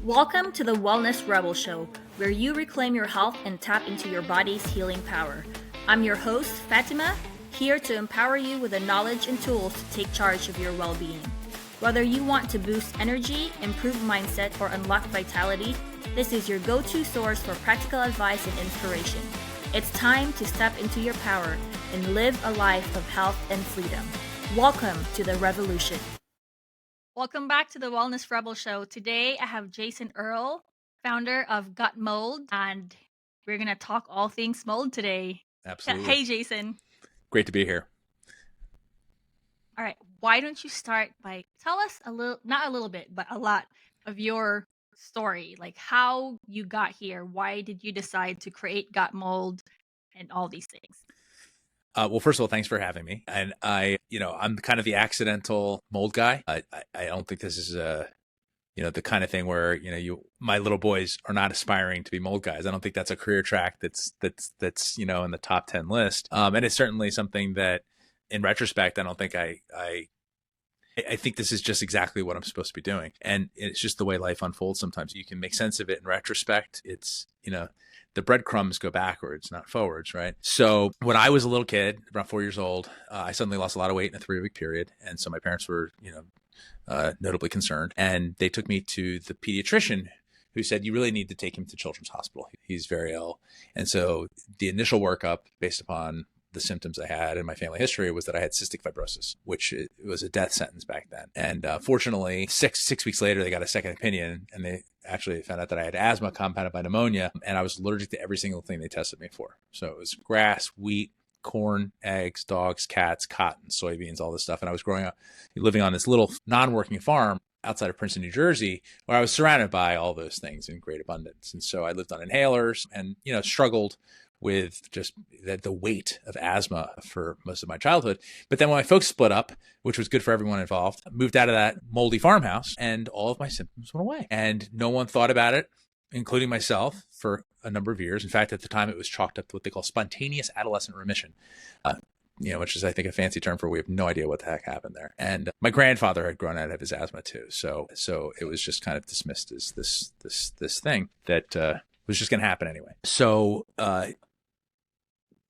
Welcome to the Wellness Rebel Show, where you reclaim your health and tap into your body's healing power. I'm your host, Fatima, here to empower you with the knowledge and tools to take charge of your well-being. Whether you want to boost energy, improve mindset, or unlock vitality, this is your go-to source for practical advice and inspiration. It's time to step into your power and live a life of health and freedom. Welcome to the revolution. Welcome back to the Wellness Rebel Show. Today I have Jason Earle, founder of Gut Mold, and we're going to talk all things mold today. Absolutely. Hey, Jason. Great to be here. All right. Why don't you start by tell us a little, not a little bit, but a lot of your story, like how you got here. Why did you decide to create Gut Mold and all these things? Well, first of all, thanks for having me. And I'm kind of the accidental mold guy. I don't think this is the kind of thing where, my little boys are not aspiring to be mold guys. I don't think that's a career track that's in the top 10 list. And it's certainly something that in retrospect, I don't think I think this is just exactly what I'm supposed to be doing. And it's just the way life unfolds. Sometimes you can make sense of it in retrospect. It's, the breadcrumbs go backwards, not forwards, right? So when I was a little kid, around 4 years old, I suddenly lost a lot of weight in a 3-week period. And so my parents were, notably concerned. And they took me to the pediatrician who said, you really need to take him to Children's Hospital. He's very ill. And so the initial workup based upon the symptoms I had and my family history was that I had cystic fibrosis, which it was a death sentence back then. And fortunately, six weeks later, they got a second opinion and they actually found out that I had asthma compounded by pneumonia and I was allergic to every single thing they tested me for. So it was grass, wheat, corn, eggs, dogs, cats, cotton, soybeans, all this stuff. And I was growing up, living on this little non-working farm outside of Princeton, New Jersey, where I was surrounded by all those things in great abundance. And so I lived on inhalers and, struggled with just the weight of asthma for most of my childhood. But then when my folks split up, which was good for everyone involved, moved out of that moldy farmhouse and all of my symptoms went away. And no one thought about it, including myself, for a number of years. In fact, at the time, it was chalked up to what they call spontaneous adolescent remission, which is, I think, a fancy term for we have no idea what the heck happened there. And my grandfather had grown out of his asthma too. So it was just kind of dismissed as this thing that was just going to happen anyway. So,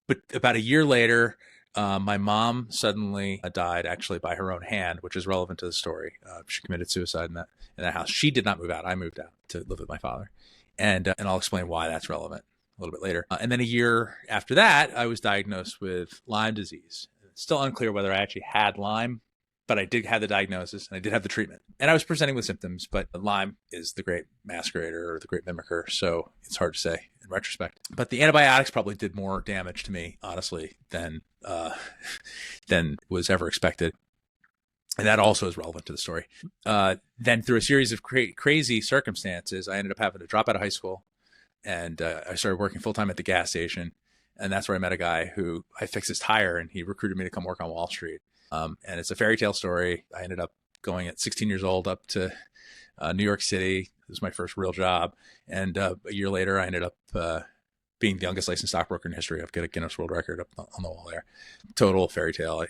but about a year later, my mom suddenly died actually by her own hand, which is relevant to the story. She committed suicide in that house. She did not move out. I moved out to live with my father. And I'll explain why that's relevant a little bit later. And then a year after that, I was diagnosed with Lyme disease. It's still unclear whether I actually had Lyme, but I did have the diagnosis and I did have the treatment. And I was presenting with symptoms, but Lyme is the great masquerader or the great mimicker. So it's hard to say in retrospect. But the antibiotics probably did more damage to me, honestly, than was ever expected. And that also is relevant to the story. Then through a series of crazy circumstances, I ended up having to drop out of high school. And I started working full-time at the gas station. And that's where I met a guy who I fixed his tire and he recruited me to come work on Wall Street. And it's a fairy tale story. I ended up going at 16 years old up to New York City. It was my first real job. And a year later, I ended up being the youngest licensed stockbroker in history. I've got a Guinness World Record up on the wall there. Total fairy tale.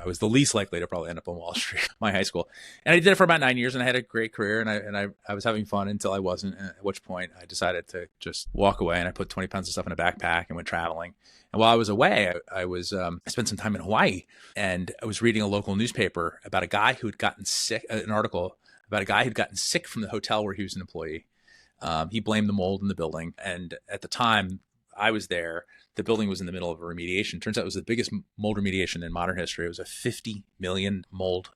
I was the least likely to probably end up on Wall Street, my high school. And I did it for about 9 years and I had a great career and I was having fun until I wasn't, at which point I decided to just walk away and I put 20 pounds of stuff in a backpack and went traveling. And while I was away, I spent some time in Hawaii and I was reading a local newspaper about a guy who had gotten sick, an article about a guy who'd gotten sick from the hotel where he was an employee. He blamed the mold in the building. And at the time I was there, the building was in the middle of a remediation. Turns out it was the biggest mold remediation in modern history. It was a 50 million mold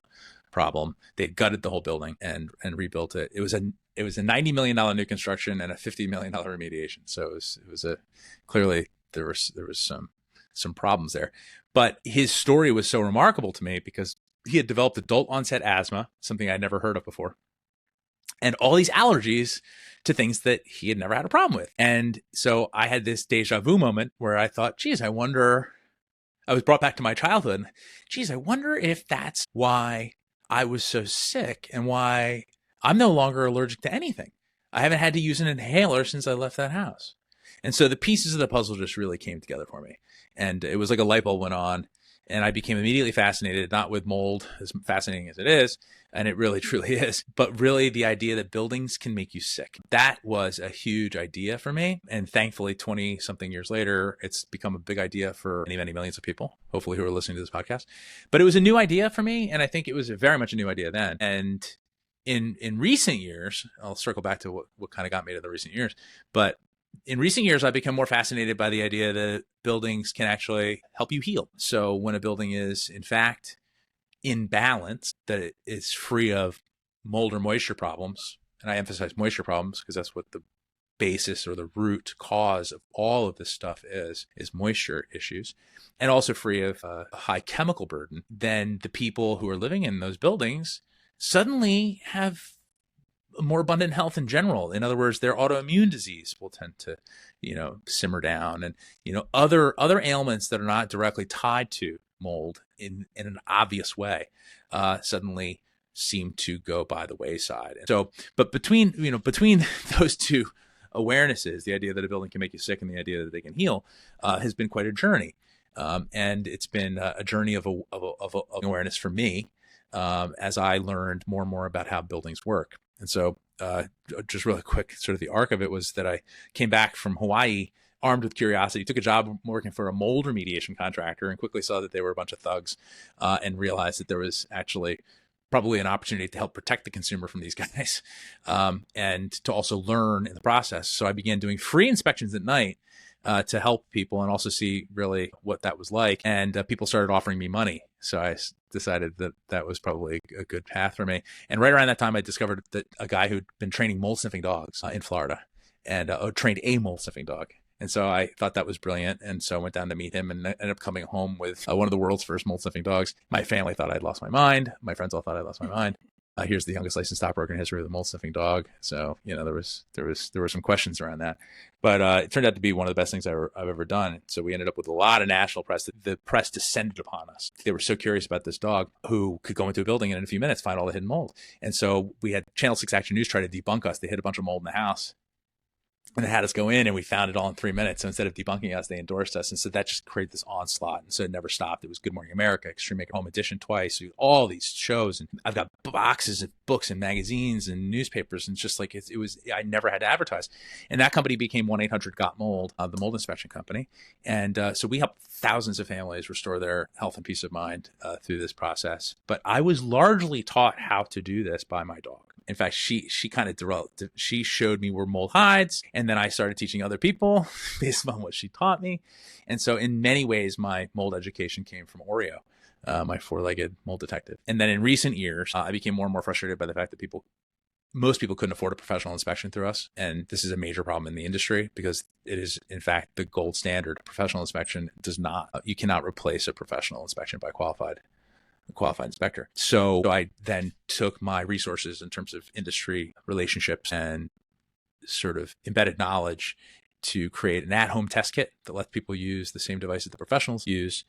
problem. They had gutted the whole building and rebuilt it. It was a $90 million new construction and a $50 million remediation. So it was clearly there was some problems there. But his story was so remarkable to me because he had developed adult onset asthma, something I'd never heard of before, and all these allergies to things that he had never had a problem with. And so I had this deja vu moment where I thought, geez, I was brought back to my childhood. Geez, I wonder if that's why I was so sick and why I'm no longer allergic to anything. I haven't had to use an inhaler since I left that house. And so the pieces of the puzzle just really came together for me. And it was like a light bulb went on. And I became immediately fascinated, not with mold, as fascinating as it is, and it really truly is, but really the idea that buildings can make you sick. That was a huge idea for me. And thankfully, 20 something years later, it's become a big idea for many, many millions of people, hopefully, who are listening to this podcast. But it was a new idea for me. And I think it was very much a new idea then. And in recent years, I'll circle back to what kind of got me to the recent years, but in recent years, I've become more fascinated by the idea that buildings can actually help you heal. So when a building is, in fact, in balance, that it is free of mold or moisture problems, and I emphasize moisture problems because that's what the basis or the root cause of all of this stuff is moisture issues, and also free of a high chemical burden, then the people who are living in those buildings suddenly have more abundant health in general. In other words, their autoimmune disease will tend to, simmer down, and, other ailments that are not directly tied to mold in an obvious way, suddenly seem to go by the wayside. And so, but between those two awarenesses, the idea that a building can make you sick and the idea that they can heal, has been quite a journey. And it's been a journey of awareness for me, as I learned more and more about how buildings work. And so just really quick, sort of the arc of it was that I came back from Hawaii armed with curiosity, took a job working for a mold remediation contractor, and quickly saw that they were a bunch of thugs, and realized that there was actually probably an opportunity to help protect the consumer from these guys, and to also learn in the process. So I began doing free inspections at night, to help people and also see really what that was like. And people started offering me money. So I decided that that was probably a good path for me. And right around that time, I discovered that a guy who'd been training mold sniffing dogs in Florida, and trained a mold sniffing dog. And so I thought that was brilliant. And so I went down to meet him and ended up coming home with one of the world's first mold sniffing dogs. My family thought I'd lost my mind. My friends all thought I'd lost my mind. Here's the youngest licensed stockbroker in history with a mold sniffing dog. So, there were some questions around that, but it turned out to be one of the best things I've ever done. So we ended up with a lot of national press. The press descended upon us. They were so curious about this dog who could go into a building and in a few minutes find all the hidden mold. And so we had Channel 6 Action News try to debunk us. They hid a bunch of mold in the house, and they had us go in, and we found it all in 3 minutes. So instead of debunking us, they endorsed us. And so that just created this onslaught. And so it never stopped. It was Good Morning America, Extreme Makeover Home Edition twice, all these shows. And I've got boxes of books and magazines and newspapers. And it's just like, I never had to advertise. And that company became 1-800-GOT-MOLD, the mold inspection company. And so we helped thousands of families restore their health and peace of mind through this process. But I was largely taught how to do this by my dog. In fact, she kind of developed, she showed me where mold hides, and then I started teaching other people based on what she taught me. And so in many ways, my mold education came from Oreo, my four-legged mold detective. And then in recent years, I became more and more frustrated by the fact that most people couldn't afford a professional inspection through us. And this is a major problem in the industry because it is, in fact, the gold standard. Professional inspection you cannot replace a professional inspection by a qualified inspector. So I then took my resources in terms of industry relationships and sort of embedded knowledge to create an at-home test kit that lets people use the same devices the professionals use,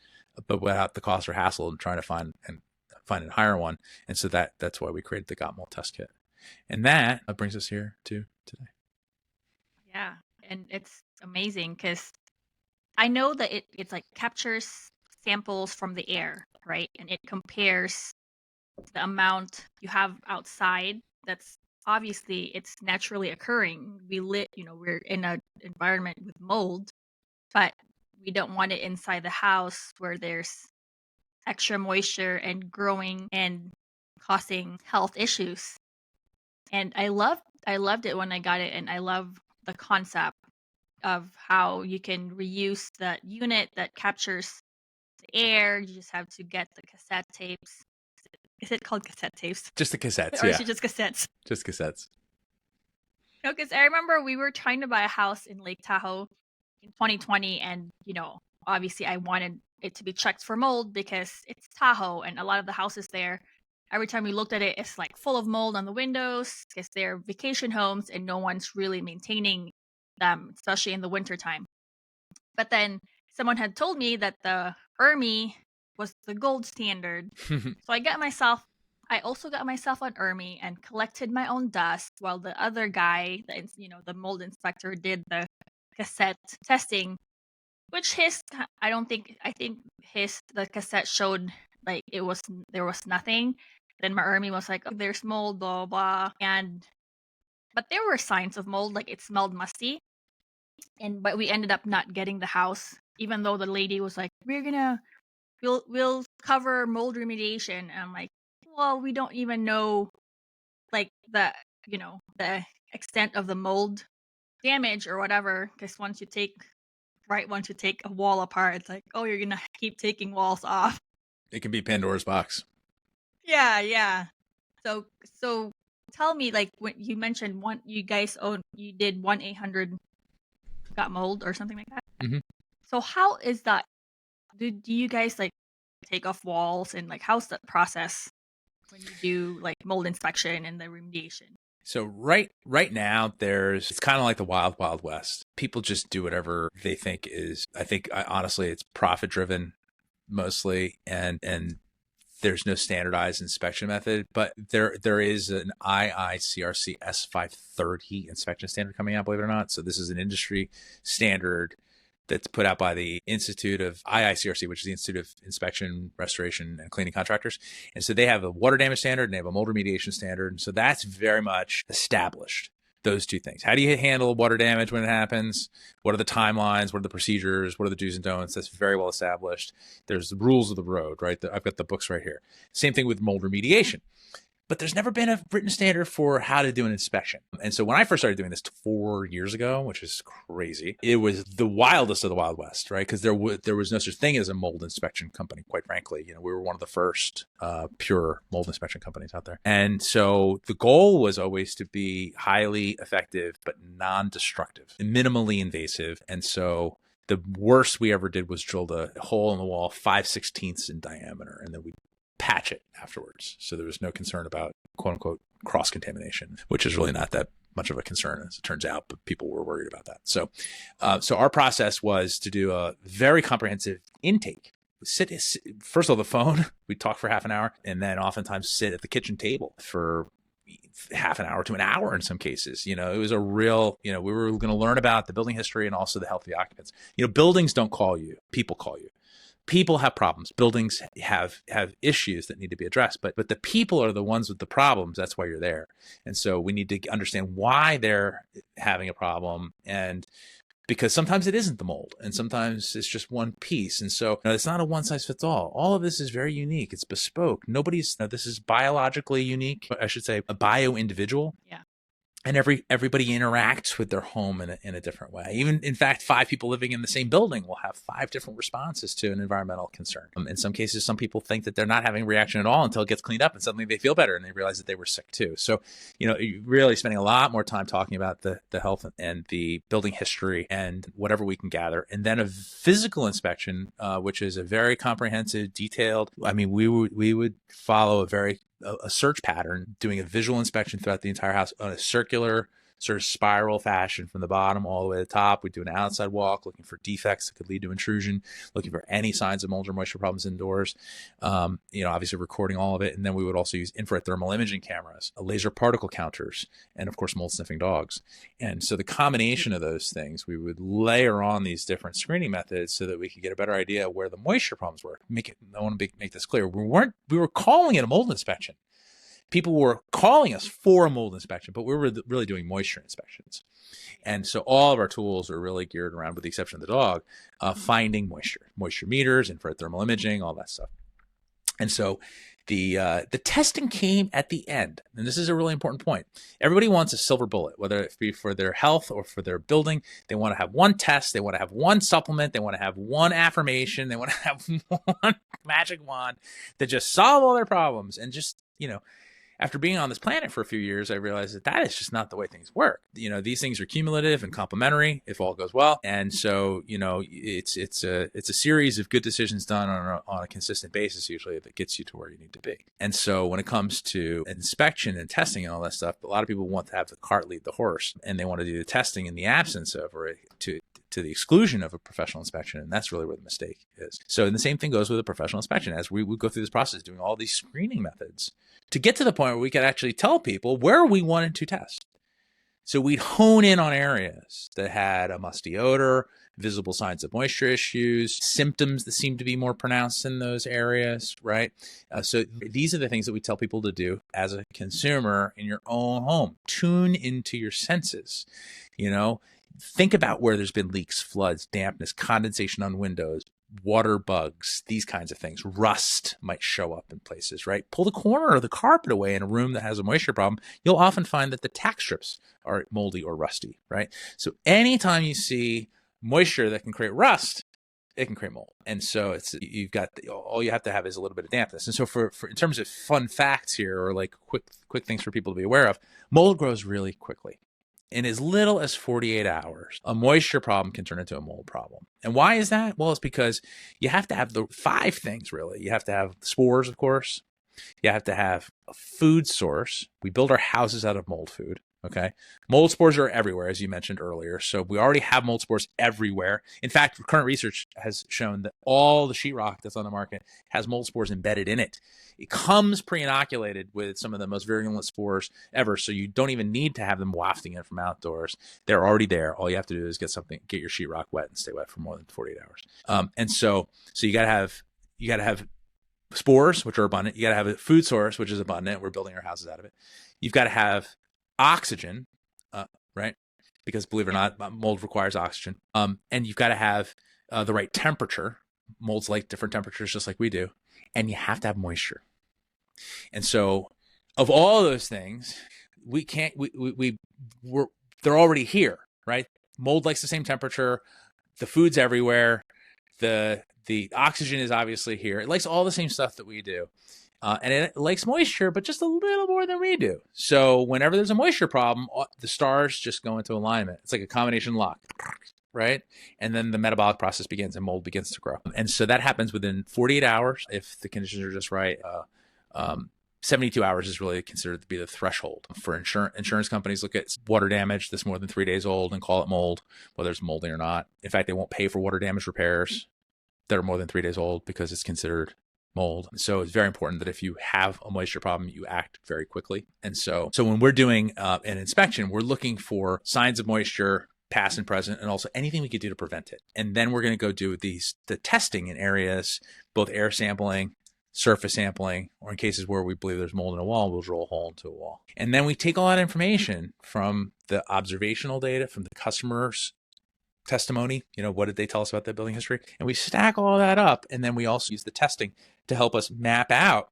but without the cost or hassle of trying to find and hire one. And so that's why we created the Got Mold test kit. And that brings us here to today. Yeah. And it's amazing because I know that it's like captures samples from the air, right? And it compares the amount you have outside. That's obviously it's naturally occurring. We're in an environment with mold, but we don't want it inside the house where there's extra moisture and growing and causing health issues. And I loved it when I got it, and I love the concept of how you can reuse that unit that captures the air. You just have to get the cassette tapes. Is it called cassette tapes? Just the cassettes, Or yeah. is it just cassettes? Just cassettes. No, because I remember we were trying to buy a house in Lake Tahoe in 2020, and obviously I wanted it to be checked for mold because it's Tahoe, and a lot of the houses there, every time we looked at it, it's like full of mold on the windows because they're vacation homes and no one's really maintaining them, especially in the wintertime. But then someone had told me that the ERMI was the gold standard. So I also got myself an ERMI and collected my own dust while the other guy, the mold inspector, did the cassette testing. Which I think the cassette showed like there was nothing. Then my Ermi was like, oh, there's mold, blah, blah. But there were signs of mold, like it smelled musty. But we ended up not getting the house, even though the lady was like, we'll cover mold remediation. And I'm like, well, we don't even know like the extent of the mold damage or whatever, because once you take a wall apart, it's like, oh, you're gonna keep taking walls off. It can be Pandora's box. Yeah. So tell me, like, when you mentioned you did 1-800 got mold or something like that. Mm-hmm. So how is that? Do you guys like take off walls, and like how's that process when you do like mold inspection and the remediation? So right now it's kind of like the wild, wild west. People just do whatever they think is, honestly, it's profit driven mostly. And there's no standardized inspection method, but there is an IICRC S530 inspection standard coming out, believe it or not. So this is an industry standard that's put out by the Institute of IICRC, which is the Institute of Inspection, Restoration, and Cleaning Contractors. And so they have a water damage standard and they have a mold remediation standard. And so that's very much established, those two things. How do you handle water damage when it happens? What are the timelines? What are the procedures? What are the do's and don'ts? That's very well established. There's the rules of the road, right? I've got the books right here. Same thing with mold remediation. But there's never been a written standard for how to do an inspection. And so when I first started doing this 4 years ago, which is crazy, it was the wildest of the Wild West, right? Because there was no such thing as a mold inspection company, quite frankly. We were one of the first pure mold inspection companies out there. And so the goal was always to be highly effective, but non-destructive, minimally invasive. And so the worst we ever did was drilled a hole in the wall 5/16 in diameter, and then we patch it afterwards. So there was no concern about quote unquote cross-contamination, which is really not that much of a concern as it turns out, but people were worried about that. So our process was to do a very comprehensive intake. First of all, the phone, we'd talk for half an hour, and then oftentimes sit at the kitchen table for half an hour to an hour in some cases. It was a real, we were going to learn about the building history and also the health of the occupants. Buildings don't call you, people call you. People have problems. Buildings have issues that need to be addressed, but the people are the ones with the problems. That's why you're there. And so we need to understand why they're having a problem, and because sometimes it isn't the mold and sometimes it's just one piece. And so it's not a one size fits all. All of this is very unique. It's bespoke. This is biologically unique. I should say a bio individual. Yeah. And everybody interacts with their home in a different way. Even, in fact, 5 people living in the same building will have 5 different responses to an environmental concern. In some cases, some people think that they're not having a reaction at all until it gets cleaned up, and suddenly they feel better and they realize that they were sick too. So, really spending a lot more time talking about the health and the building history and whatever we can gather. And then a physical inspection, which is a very comprehensive, detailed. We would follow a search pattern, doing a visual inspection throughout the entire house on a circular sort of spiral fashion from the bottom all the way to the top. We do an outside walk looking for defects that could lead to intrusion, looking for any signs of mold or moisture problems indoors, obviously recording all of it. And then we would also use infrared thermal imaging cameras, laser particle counters, and of course, mold sniffing dogs. And so the combination of those things, we would layer on these different screening methods so that we could get a better idea of where the moisture problems were. I want to make this clear. We were calling it a mold inspection. People were calling us for a mold inspection, but we were really doing moisture inspections. And so all of our tools are really geared around, with the exception of the dog, finding moisture meters, infrared thermal imaging, all that stuff. And so the testing came at the end. And this is a really important point. Everybody wants a silver bullet, whether it be for their health or for their building. They want to have one test. They want to have one supplement. They want to have one affirmation. They want to have one magic wand that just solve all their problems. And just, after being on this planet for a few years, I realized that is just not the way things work. These things are cumulative and complementary if all goes well. And so, it's a series of good decisions done on a consistent basis, usually, that gets you to where you need to be. And so when it comes to inspection and testing and all that stuff, a lot of people want to have the cart lead the horse, and they want to do the testing in the absence of, or to the exclusion of, a professional inspection. And that's really where the mistake is. So, and the same thing goes with a professional inspection. As we would go through this process, doing all these screening methods to get to the point where we could actually tell people where we wanted to test. So we'd hone in on areas that had a musty odor, visible signs of moisture issues, symptoms that seem to be more pronounced in those areas, right? So these are the things that we tell people to do as a consumer in your own home. Tune into your senses, think about where there's been leaks, floods, dampness, condensation on windows, water bugs, these kinds of things. Rust might show up in places, right? Pull the corner of the carpet away in a room that has a moisture problem. You'll often find that the tack strips are moldy or rusty, right? So anytime you see moisture that can create rust, it can create mold. And so all you have to have is a little bit of dampness. And so for in terms of fun facts here, or like quick things for people to be aware of, mold grows really quickly. In as little as 48 hours, a moisture problem can turn into a mold problem. And why is that? Well, it's because you have to have the 5 things, really. You have to have spores, of course. You have to have a food source. We build our houses out of mold food. Okay. Mold spores are everywhere, as you mentioned earlier. So we already have mold spores everywhere. In fact, current research has shown that all the sheetrock that's on the market has mold spores embedded in it. It comes pre-inoculated with some of the most virulent spores ever. So you don't even need to have them wafting in from outdoors. They're already there. All you have to do is get your sheetrock wet and stay wet for more than 48 hours. And so you gotta have spores, which are abundant. You gotta have a food source, which is abundant. We're building our houses out of it. You've got to have oxygen, right? Because believe it or not, mold requires oxygen. And you've got to have the right temperature. Molds like different temperatures, just like we do. And you have to have moisture. And so of all those things, they're already here, right? Mold likes the same temperature. The food's everywhere. The oxygen is obviously here. It likes all the same stuff that we do. And it likes moisture, but just a little more than we do. So whenever there's a moisture problem, the stars just go into alignment. It's like a combination lock, right? And then the metabolic process begins and mold begins to grow. And so that happens within 48 hours if the conditions are just right. 72 hours is really considered to be the threshold for insurance companies. Look at water damage that's more than 3 days old and call it mold, whether it's moldy or not. In fact, they won't pay for water damage repairs that are more than 3 days old because it's considered mold. So it's very important that if you have a moisture problem, you act very quickly. And so when we're doing an inspection, we're looking for signs of moisture, past and present, and also anything we could do to prevent it. And then we're going to go do the testing in areas, both air sampling, surface sampling, or in cases where we believe there's mold in a wall, we'll drill a hole into a wall. And then we take all that information from the observational data, from the customer's testimony, what did they tell us about their building history? And we stack all that up. And then we also use the testing to help us map out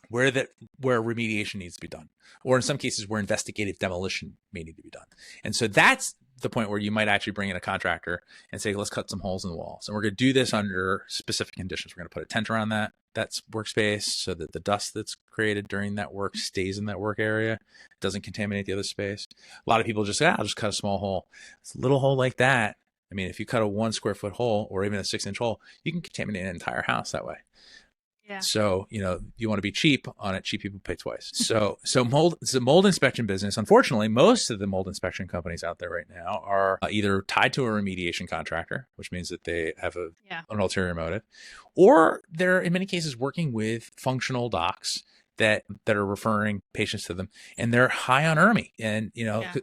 where remediation needs to be done, or in some cases where investigative demolition may need to be done. And so that's the point where you might actually bring in a contractor and say, let's cut some holes in the walls. And we're going to do this under specific conditions. We're going to put a tent around that's workspace so that the dust that's created during that work stays in that work area. It doesn't contaminate the other space. A lot of people just say, I'll just cut a small hole. It's a little hole like that. I mean, if you cut a 1 square foot hole or even a 6-inch hole, you can contaminate an entire house that way. Yeah. So, you want to be cheap on it. Cheap people pay twice. So it's a mold inspection business. Unfortunately, most of the mold inspection companies out there right now are either tied to a remediation contractor, which means that they have an ulterior motive, or they're in many cases working with functional docs that are referring patients to them, and they're high on ERMI, and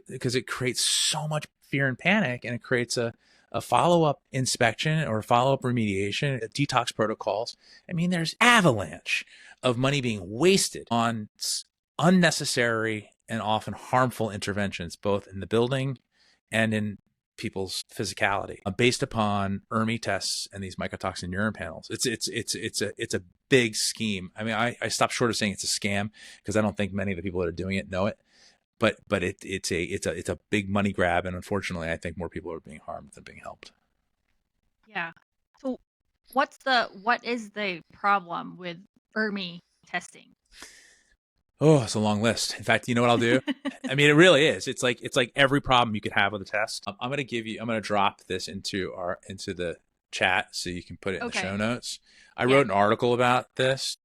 because it creates so much fear and panic, and it creates a follow-up inspection or follow-up remediation, detox protocols. I mean, there's avalanche of money being wasted on unnecessary and often harmful interventions, both in the building and in people's physicality, based upon ERMI tests and these mycotoxin urine panels. It's a big scheme. I mean, I stopped short of saying it's a scam because I don't think many of the people that are doing it know it. But it's a big money grab, and unfortunately, I think more people are being harmed than being helped. Yeah. So, what is the problem with ERMI testing? Oh, it's a long list. In fact, you know what I'll do? I mean, it really is. It's like every problem you could have with a test. I'm going to drop this into the chat so you can put it in the show notes. I wrote an article about this.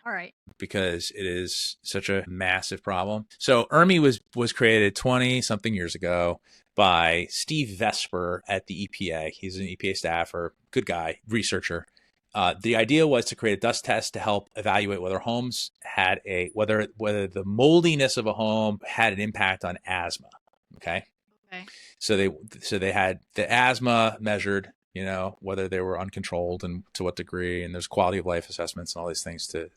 All right. Because it is such a massive problem. So ERMI was created 20-something years ago by Steve Vesper at the EPA. He's an EPA staffer, good guy, researcher. The idea was to create a dust test to help evaluate whether homes had whether the moldiness of a home had an impact on asthma. Okay. Okay. So they had the asthma measured, whether they were uncontrolled and to what degree, and there's quality of life assessments and all these things to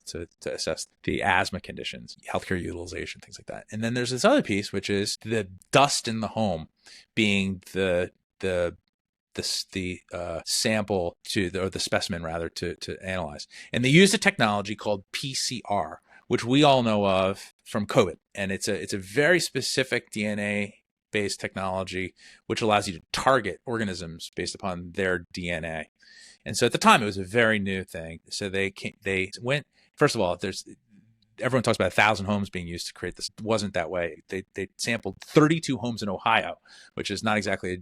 assess the asthma conditions, healthcare utilization, things like that. And then there's this other piece, which is the dust in the home being the sample or the specimen rather to analyze. And they use a technology called PCR, which we all know of from COVID. And it's a very specific DNA based technology, which allows you to target organisms based upon their DNA. And so at the time, it was a very new thing. So they went, first of all, everyone talks about 1,000 homes being used to create this. It wasn't that way. They sampled 32 homes in Ohio, which is not exactly a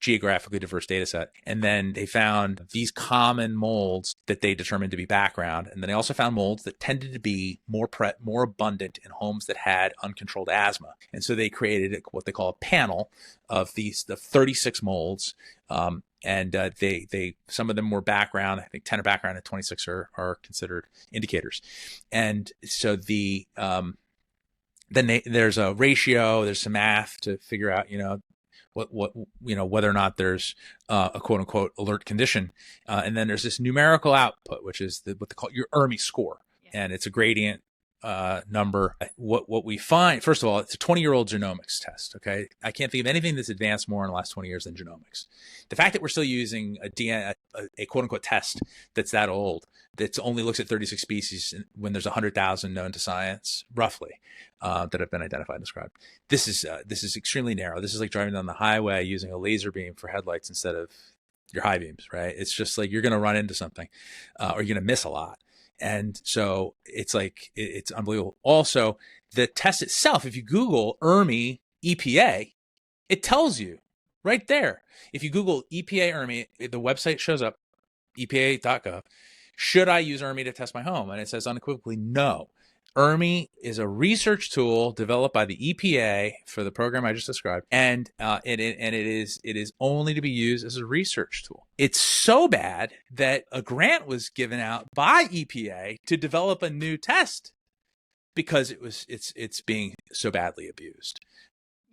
geographically diverse data set. And then they found these common molds that they determined to be background. And then they also found molds that tended to be more abundant in homes that had uncontrolled asthma. And so they created what they call a panel of the 36 molds. And they some of them were background. I think 10 are background and 26 are considered indicators. And so then there's a ratio, there's some math to figure out, whether or not there's a quote unquote alert condition. And then there's this numerical output, which is what they call your Earle score. Yeah. And it's a gradient number. What we find, first of all, it's a 20-year-old genomics test. Okay. I can't think of anything that's advanced more in the last 20 years than genomics. The fact that we're still using a quote unquote test that's that old, that only looks at 36 species when there's 100,000 known to science, roughly, that have been identified and described. This is extremely narrow. This is like driving down the highway using a laser beam for headlights instead of your high beams, right? It's just like you're going to run into something, or you're going to miss a lot. And so it's like, it's unbelievable. Also, the test itself, if you Google Earle EPA, it tells you right there. If you Google EPA Earle, the website shows up, epa.gov. Should I use Earle to test my home? And it says unequivocally, no. Earle is a research tool developed by the EPA for the program I just described, and it is only to be used as a research tool. It's so bad that a grant was given out by EPA to develop a new test because it's being so badly abused.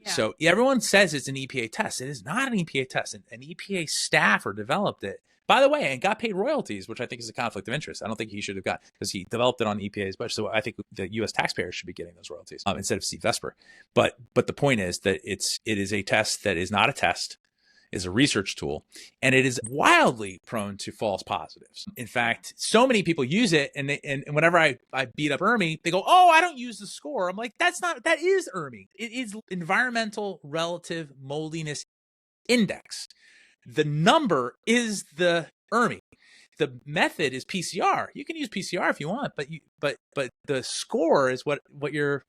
Yeah. So everyone says it's an EPA test. It is not an EPA test. An EPA staffer developed it, by the way, and got paid royalties, which I think is a conflict of interest. I don't think he should have got, because he developed it on EPA's budget. So I think the U.S. taxpayers should be getting those royalties instead of Steve Vesper. But the point is that it is a test that is not a test, is a research tool, and it is wildly prone to false positives. In fact, so many people use it, and whenever I beat up Earle, they go, "Oh, I don't use the score." I'm like, that is Earle. It is environmental relative moldiness index. The number is the Earle. The method is PCR. You can use PCR if you want, but the score is what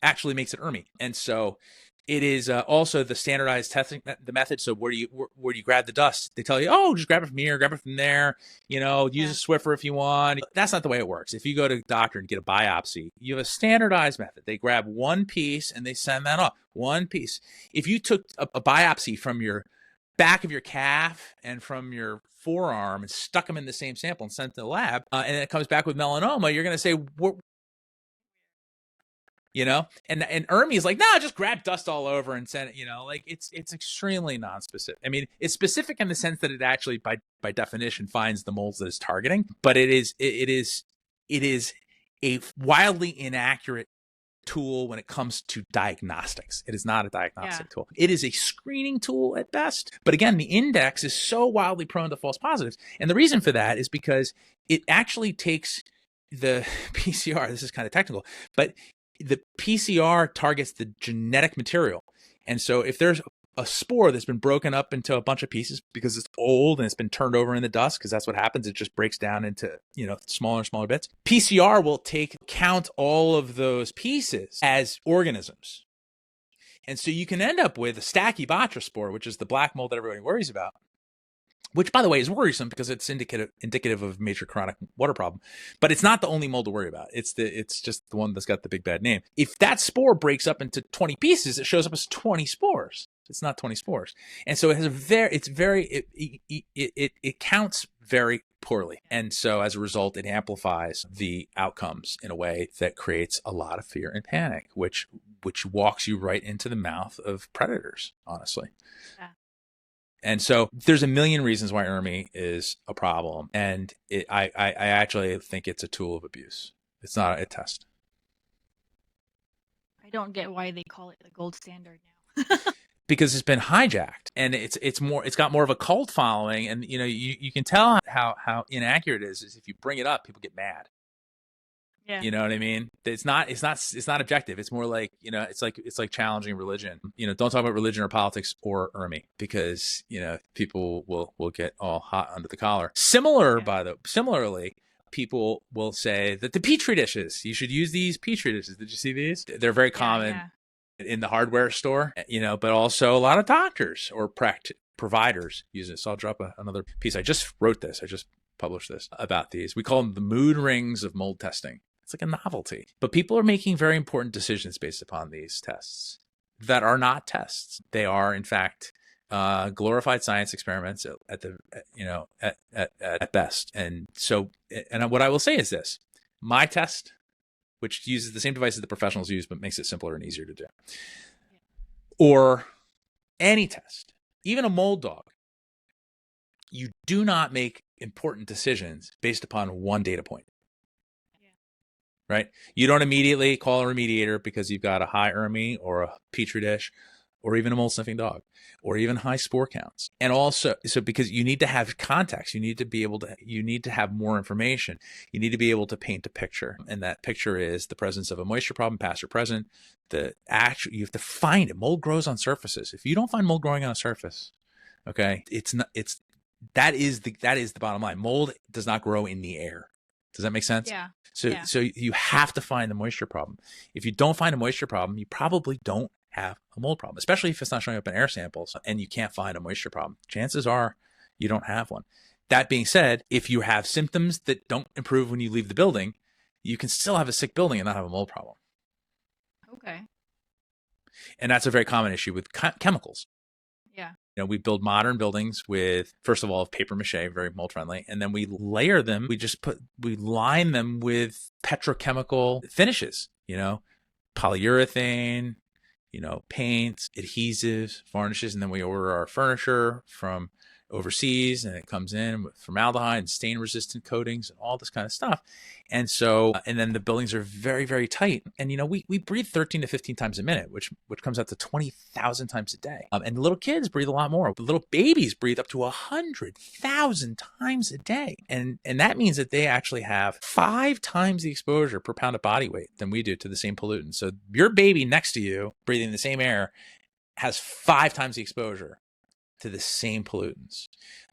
actually makes it Earle. And so it is also the standardized testing the method. So where do you grab the dust? They tell you, oh, just grab it from here, grab it from there. Use a Swiffer if you want. That's not the way it works. If you go to a doctor and get a biopsy, you have a standardized method. They grab one piece and they send that off. One piece. If you took a biopsy from your back of your calf and from your forearm and stuck them in the same sample and sent to the lab, and then it comes back with melanoma, you're going to say, and Earle is like, no, just grab dust all over and send it, it's extremely non-specific. I mean, it's specific in the sense that it actually by definition finds the molds that it's targeting, but it is a wildly inaccurate tool when it comes to diagnostics. It is not a diagnostic tool. It is a screening tool at best. But again, the index is so wildly prone to false positives. And the reason for that is because it actually takes the PCR, this is kind of technical, but the PCR targets the genetic material. And so if there's a spore that's been broken up into a bunch of pieces because it's old and it's been turned over in the dust, because that's what happens. It just breaks down into, smaller and smaller bits. PCR will count all of those pieces as organisms. And so you can end up with a Stachybotrys spore, which is the black mold that everybody worries about, which, by the way, is worrisome because it's indicative of major chronic water problem. But it's not the only mold to worry about. It's just the one that's got the big bad name. If that spore breaks up into 20 pieces, it shows up as 20 spores. It's not 20 spores. And so it has it counts very poorly. And so as a result, it amplifies the outcomes in a way that creates a lot of fear and panic, which walks you right into the mouth of predators, honestly. Yeah. And so there's a million reasons why ERMI is a problem. And I actually think it's a tool of abuse. It's not a test. I don't get why they call it the gold standard now. Because it's been hijacked, and it's got more of a cult following, and you can tell how inaccurate it is if you bring it up, people get mad. Yeah. You know what I mean? It's not objective. It's more like, it's like challenging religion. Don't talk about religion or politics or ERMI, because people will get all hot under the collar. Similarly, people will say that the petri dishes, you should use these petri dishes. Did you see these? They're very common. Yeah. In the hardware store, but also a lot of doctors or providers use it. So I'll drop another piece. I just wrote this. I just published this about these. We call them the mood rings of mold testing. It's like a novelty, but people are making very important decisions based upon these tests that are not tests. They are, in fact, glorified science experiments at best. And so, and what I will say is this: my test, which uses the same devices that professionals use, but makes it simpler and easier to do. Or any test, even a mold dog, you do not make important decisions based upon one data point. Right? You don't immediately call a remediator because you've got a high ERMI or a petri dish or even a mold sniffing dog or even high spore counts. And also, so because you need to have context, you need to have more information. You need to be able to paint a picture. And that picture is the presence of a moisture problem, past or present. You have to find it. Mold grows on surfaces. If you don't find mold growing on a surface, okay, that is the bottom line. Mold does not grow in the air. Does that make sense? Yeah. So you have to find the moisture problem. If you don't find a moisture problem, you probably don't have a mold problem, especially if it's not showing up in air samples and you can't find a moisture problem. Chances are you don't have one. That being said, if you have symptoms that don't improve when you leave the building, you can still have a sick building and not have a mold problem. Okay. And that's a very common issue with chemicals. Yeah. We build modern buildings with, first of all, paper mache, very mold friendly. And then we layer them. We line them with petrochemical finishes, polyurethane, paints, adhesives, varnishes. And then we order our furniture from overseas, and it comes in with formaldehyde and stain resistant coatings and all this kind of stuff. And so, and then the buildings are very, very tight. And, we breathe 13 to 15 times a minute, which comes out to 20,000 times a day. And little kids breathe a lot more. The little babies breathe up to 100,000 times a day. And that means that they actually have 5 times the exposure per pound of body weight than we do to the same pollutant. So your baby next to you breathing the same air has 5 times the exposure to the same pollutants.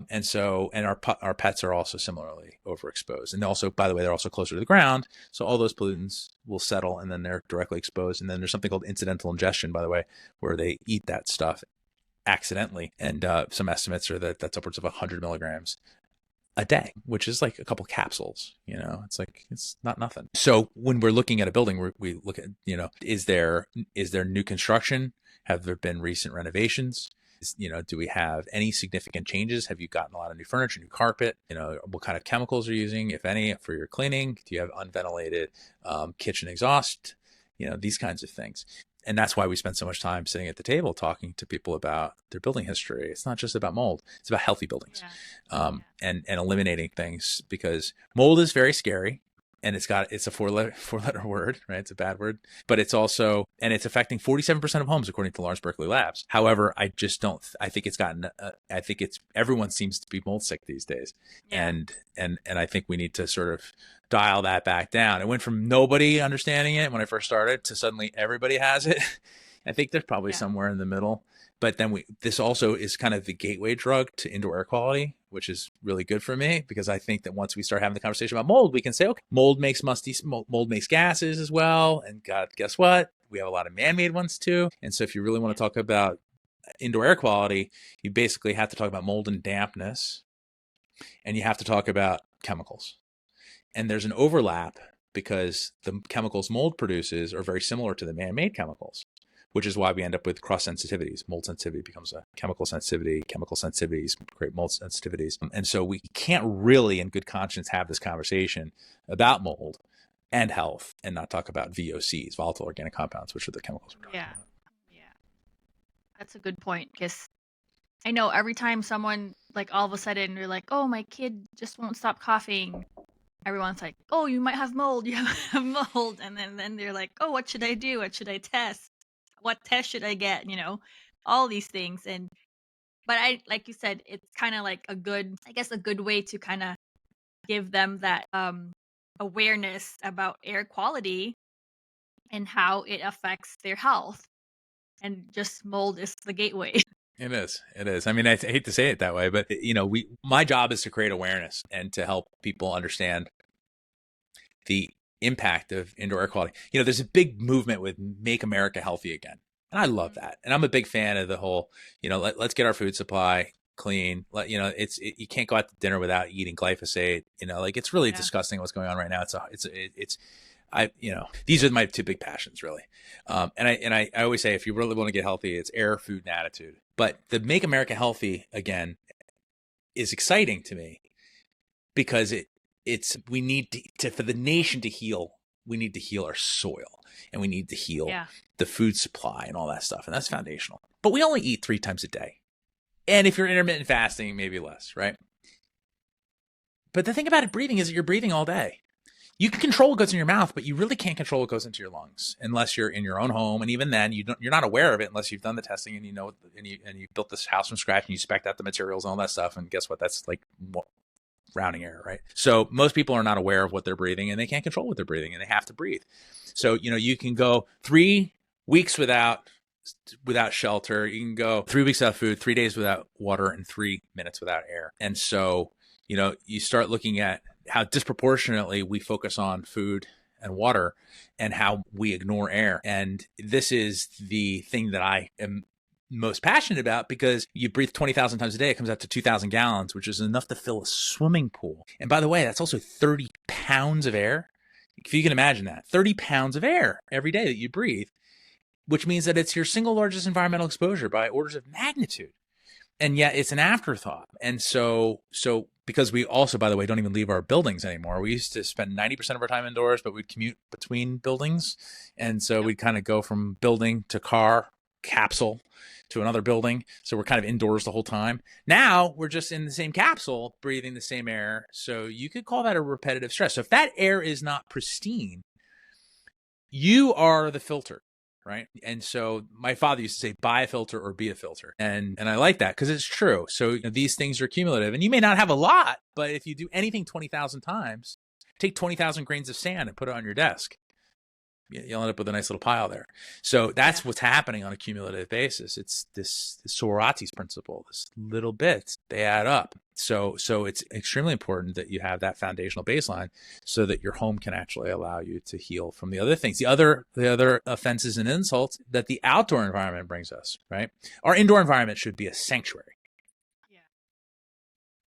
And so, and our pets are also similarly overexposed. And also, by the way, they're also closer to the ground. So all those pollutants will settle and then they're directly exposed. And then there's something called incidental ingestion, by the way, where they eat that stuff accidentally. And some estimates are that that's upwards of 100 milligrams a day, which is like a couple capsules, it's not nothing. So when we're looking at a building, we look at, is there new construction? Have there been recent renovations? Do we have any significant changes? Have you gotten a lot of new furniture, new carpet? What kind of chemicals are you using, if any, for your cleaning? Do you have unventilated kitchen exhaust? These kinds of things. And that's why we spend so much time sitting at the table talking to people about their building history. It's not just about mold. It's about healthy buildings. And eliminating things, because mold is very scary. And it's a four-letter word, right? It's a bad word, but it's also, and it's affecting 47% of homes according to Lawrence Berkeley Labs. However, I think everyone seems to be mold sick these days. Yeah. And I think we need to sort of dial that back down. It went from nobody understanding it when I first started to suddenly everybody has it. I think there's probably somewhere in the middle. But then this also is kind of the gateway drug to indoor air quality, which is really good for me, because I think that once we start having the conversation about mold, we can say, okay, mold makes gases as well. And guess what? We have a lot of man-made ones too. And so if you really want to talk about indoor air quality, you basically have to talk about mold and dampness, and you have to talk about chemicals. And there's an overlap because the chemicals mold produces are very similar to the man-made chemicals. which is why we end up with cross sensitivities. Mold sensitivity becomes a chemical sensitivity. Chemical sensitivities create mold sensitivities. And so we can't really in good conscience have this conversation about mold and health and not talk about VOCs, volatile organic compounds, which are the chemicals we're talking about. Yeah. That's a good point, because I know every time someone, like, all of a sudden you're like, oh, my kid just won't stop coughing. Everyone's like, oh, you might have mold. You have mold. And then they're like, oh, what should I do? What should I test? What test should I get? All these things. But like you said, it's kind of like a good way to kind of give them that awareness about air quality and how it affects their health. And just mold is the gateway. It is. I mean, I hate to say it that way, but my job is to create awareness and to help people understand the impact of indoor air quality. There's a big movement with Make America Healthy Again. And I love that. And I'm a big fan of the whole, let's get our food supply clean. You can't go out to dinner without eating glyphosate. It's really disgusting what's going on right now. These are my two big passions, really. And I always say, if you really want to get healthy, it's air, food, and attitude. But the Make America Healthy Again is exciting to me because we need to for the nation to heal. We need to heal our soil, and we need to heal the food supply and all that stuff. And that's foundational. But we only eat 3 times a day. And if you're intermittent fasting, maybe less, right? But the thing about breathing is that you're breathing all day. You can control what goes in your mouth, but you really can't control what goes into your lungs unless you're in your own home. And even then, you're not aware of it unless you've done the testing and you built this house from scratch and you spec'd out the materials and all that stuff. And guess what? That's like rounding error, right? So most people are not aware of what they're breathing and they can't control what they're breathing and they have to breathe. So, you can go 3 weeks without shelter. You can go 3 weeks without food, 3 days without water, and 3 minutes without air. And so, you start looking at how disproportionately we focus on food and water and how we ignore air. And this is the thing that I am most passionate about, because you breathe 20,000 times a day, it comes out to 2,000 gallons, which is enough to fill a swimming pool. And by the way, that's also 30 pounds of air. If you can imagine that, 30 pounds of air every day that you breathe, which means that it's your single largest environmental exposure by orders of magnitude. And yet it's an afterthought. And so because we also, by the way, don't even leave our buildings anymore. We used to spend 90% of our time indoors, but we'd commute between buildings. And so we'd kind of go from building to car, capsule to another building. So we're kind of indoors the whole time. Now we're just in the same capsule, breathing the same air. So you could call that a repetitive stress. So if that air is not pristine, you are the filter. Right. And so my father used to say, buy a filter or be a filter. And I like that because it's true. So these things are cumulative and you may not have a lot, but if you do anything 20,000 times, take 20,000 grains of sand and put it on your desk. You'll end up with a nice little pile there. So that's what's happening on a cumulative basis. It's this Sorati's principle, this little bits, they add up. So it's extremely important that you have that foundational baseline so that your home can actually allow you to heal from the other things, the other offenses and insults that the outdoor environment brings us, right? Our indoor environment should be a sanctuary. Yeah.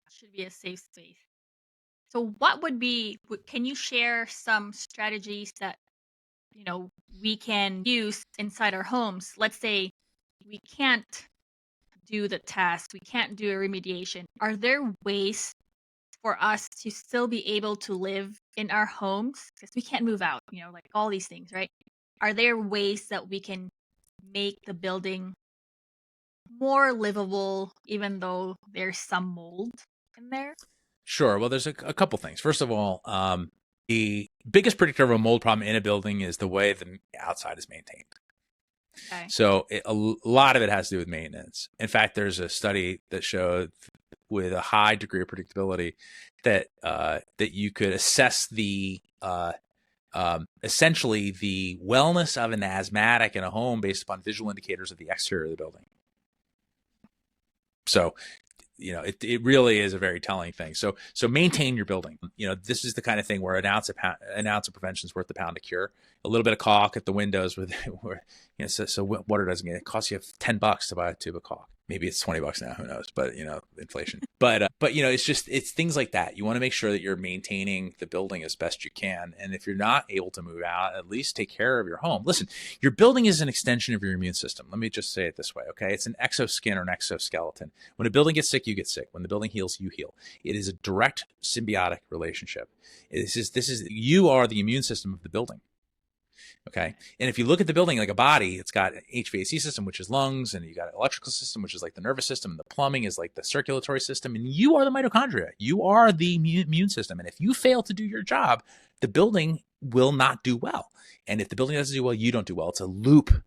It should be a safe space. So can you share some strategies that we can use inside our homes? Let's say we can't do the test, we can't do a remediation. Are there ways for us to still be able to live in our homes? Because we can't move out, like all these things, right? Are there ways that we can make the building more livable, even though there's some mold in there? Sure. Well, there's a couple things. First of all, the biggest predictor of a mold problem in a building is the way the outside is maintained. Okay. So a lot of it has to do with maintenance. In fact, there's a study that showed with a high degree of predictability that you could assess the essentially the wellness of an asthmatic in a home based upon visual indicators of the exterior of the building. So it really is a very telling thing. So maintain your building. This is the kind of thing where an ounce of prevention is worth a pound of cure. A little bit of caulk at the windows so water doesn't get it. It costs you $10 to buy a tube of caulk. Maybe it's $20 now, who knows, but inflation. But it's things like that. You want to make sure that you're maintaining the building as best you can. And if you're not able to move out, at least take care of your home. Listen, your building is an extension of your immune system. Let me just say it this way, okay? It's an exoskin or an exoskeleton. When a building gets sick, you get sick. When the building heals, you heal. It is a direct symbiotic relationship. You are the immune system of the building. Okay. And if you look at the building like a body, it's got an HVAC system, which is lungs, and you got an electrical system, which is like the nervous system. The plumbing is like the circulatory system. And you are the mitochondria. You are the immune system. And if you fail to do your job, the building will not do well. And if the building doesn't do well, you don't do well. It's a loop.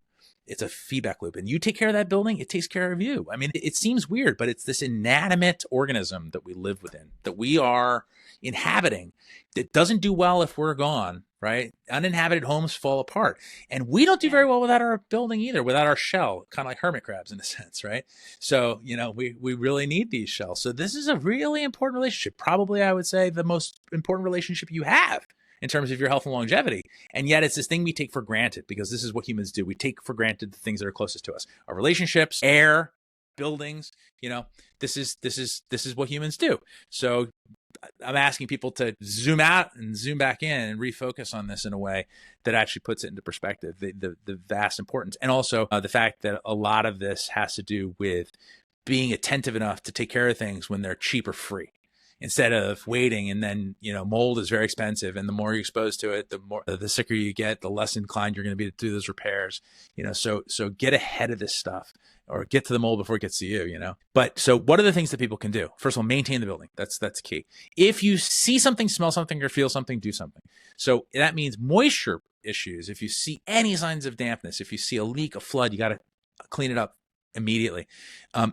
It's a feedback loop. And you take care of that building, it takes care of you. I mean, it seems weird, but it's this inanimate organism that we live within, that we are inhabiting, that doesn't do well if we're gone, right? Uninhabited homes fall apart. And we don't do very well without our building either, without our shell, kind of like hermit crabs in a sense, right? So, we really need these shells. So this is a really important relationship. Probably, I would say, the most important relationship you have in terms of your health and longevity. And yet it's this thing we take for granted, because this is what humans do. We take for granted the things that are closest to us, our relationships, air, buildings. This is what humans do. So I'm asking people to zoom out and zoom back in and refocus on this in a way that actually puts it into perspective, the vast importance. And also the fact that a lot of this has to do with being attentive enough to take care of things when they're cheap or free, instead of waiting. And then, mold is very expensive. And the more you're exposed to it, the sicker you get, the less inclined you're going to be to do those repairs, so get ahead of this stuff, or get to the mold before it gets to you, But so what are the things that people can do? First of all, maintain the building. That's key. If you see something, smell something, or feel something, do something. So that means moisture issues. If you see any signs of dampness, if you see a leak, a flood, you got to clean it up immediately.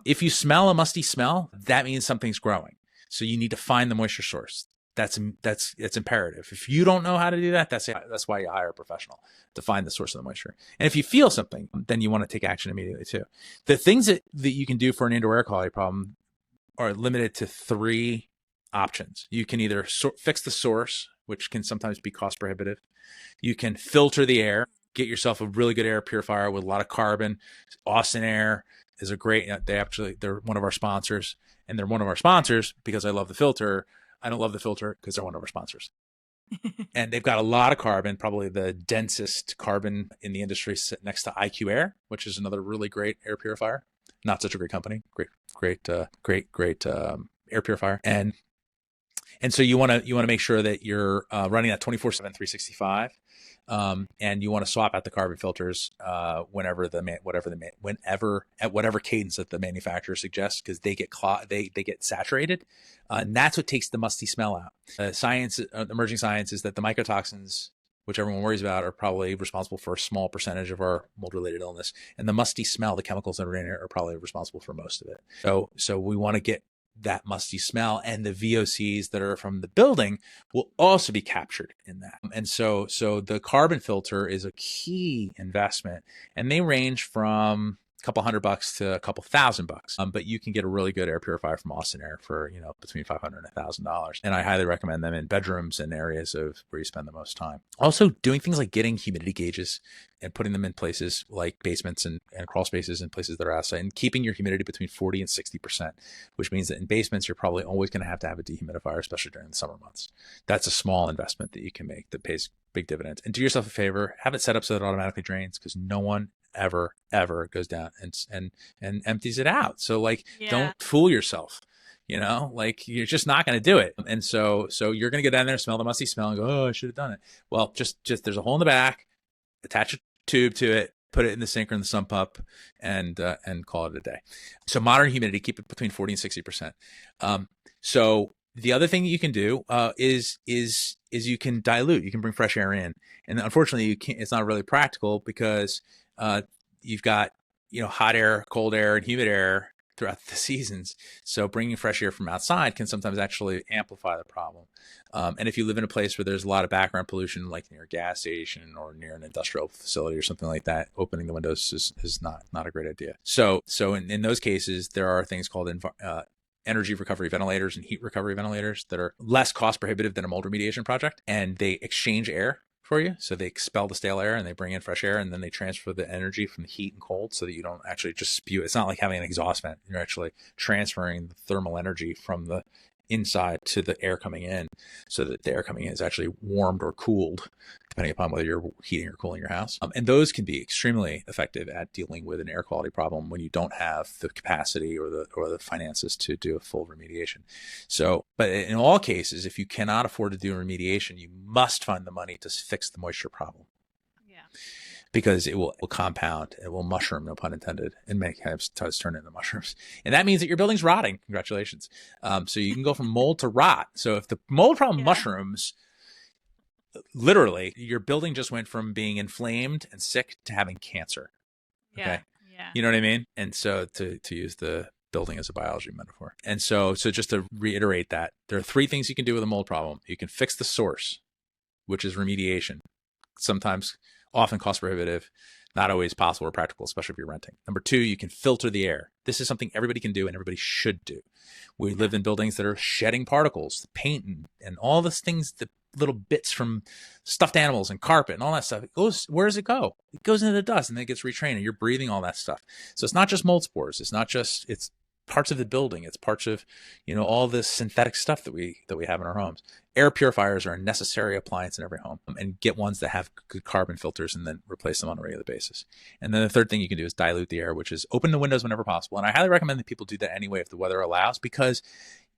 If you smell a musty smell, that means something's growing. So you need to find the moisture source. It's imperative. If you don't know how to do that, that's why you hire a professional to find the source of the moisture. And if you feel something, then you want to take action immediately too. The things that you can do for an indoor air quality problem are limited to 3 options. You can either fix the source, which can sometimes be cost prohibitive. You can filter the air, get yourself a really good air purifier with a lot of carbon. Austin Air is a great, they're one of our sponsors, and they're one of our sponsors because I love the filter. I don't love the filter because they're one of our sponsors. And they've got a lot of carbon, probably the densest carbon in the industry, next to IQ Air, which is another really great air purifier. Not such a great company. Great air purifier. And so you want to make sure that you're running that 24/7, 365. And you want to swap out the carbon filters at whatever cadence that the manufacturer suggests, because they get saturated, and that's what takes the musty smell out. Emerging science is that the mycotoxins, which everyone worries about, are probably responsible for a small percentage of our mold-related illness, and the musty smell, the chemicals that are in it, are probably responsible for most of it. So we want to get that musty smell, and the VOCs that are from the building will also be captured in that. And so the carbon filter is a key investment, and they range from a couple $100 to a couple $1,000. But you can get a really good air purifier from Austin Air for, between $500 and $1,000. And I highly recommend them in bedrooms and areas of where you spend the most time. Also doing things like getting humidity gauges and putting them in places like basements and crawl spaces and places that are outside, and keeping your humidity between 40 and 60%, which means that in basements, you're probably always going to have a dehumidifier, especially during the summer months. That's a small investment that you can make that pays big dividends. And do yourself a favor, have it set up so that it automatically drains, because no one ever goes down and empties it out. So Don't fool yourself. You're just not going to do it. And so you're going to go down there, smell the musty smell, and go, oh, I should have done it. Well, just there's a hole in the back, attach a tube to it, put it in the sink or in the sump up, and call it a day. So moderate humidity, keep it between 40 and 60%. So the other thing that you can do is you can dilute. You can bring fresh air in, and unfortunately, you can't. It's not really practical because you've got hot air, cold air, and humid air throughout the seasons. So bringing fresh air from outside can sometimes actually amplify the problem. And if you live in a place where there's a lot of background pollution, like near a gas station or near an industrial facility or something like that, opening the windows is not a great idea. So in those cases, there are things called energy recovery ventilators and heat recovery ventilators that are less cost prohibitive than a mold remediation project, and they exchange air for you. So they expel the stale air and they bring in fresh air, and then they transfer the energy from the heat and cold so that you don't actually just spew. It's not like having an exhaust vent. You're actually transferring the thermal energy from the inside to the air coming in, so that the air coming in is actually warmed or cooled, depending upon whether you're heating or cooling your house. And those can be extremely effective at dealing with an air quality problem when you don't have the capacity or the finances to do a full remediation. So, but in all cases, if you cannot afford to do remediation, you must find the money to fix the moisture problem. Because it will compound, it will mushroom, no pun intended, and many times does turn into mushrooms. And that means that your building's rotting. Congratulations. So you can go from mold to rot. So if the mold problem mushrooms, literally, your building just went from being inflamed and sick to having cancer. Okay. You know what I mean? And so to use the building as a biology metaphor. And so just to reiterate that, there are 3 things you can do with a mold problem. You can fix the source, which is remediation. Often cost prohibitive, not always possible or practical, especially if you're renting. Number 2, you can filter the air. This is something everybody can do and everybody should do. We live in buildings that are shedding particles, paint and all these things, the little bits from stuffed animals and carpet and all that stuff. It goes, where does it go? It goes into the dust and then it gets retrained and you're breathing all that stuff. So it's not just mold spores. It's parts of the building. It's parts of, all this synthetic stuff that we have in our homes. Air purifiers are a necessary appliance in every home, and get ones that have good carbon filters and then replace them on a regular basis. And then the third thing you can do is dilute the air, which is open the windows whenever possible. And I highly recommend that people do that anyway if the weather allows, because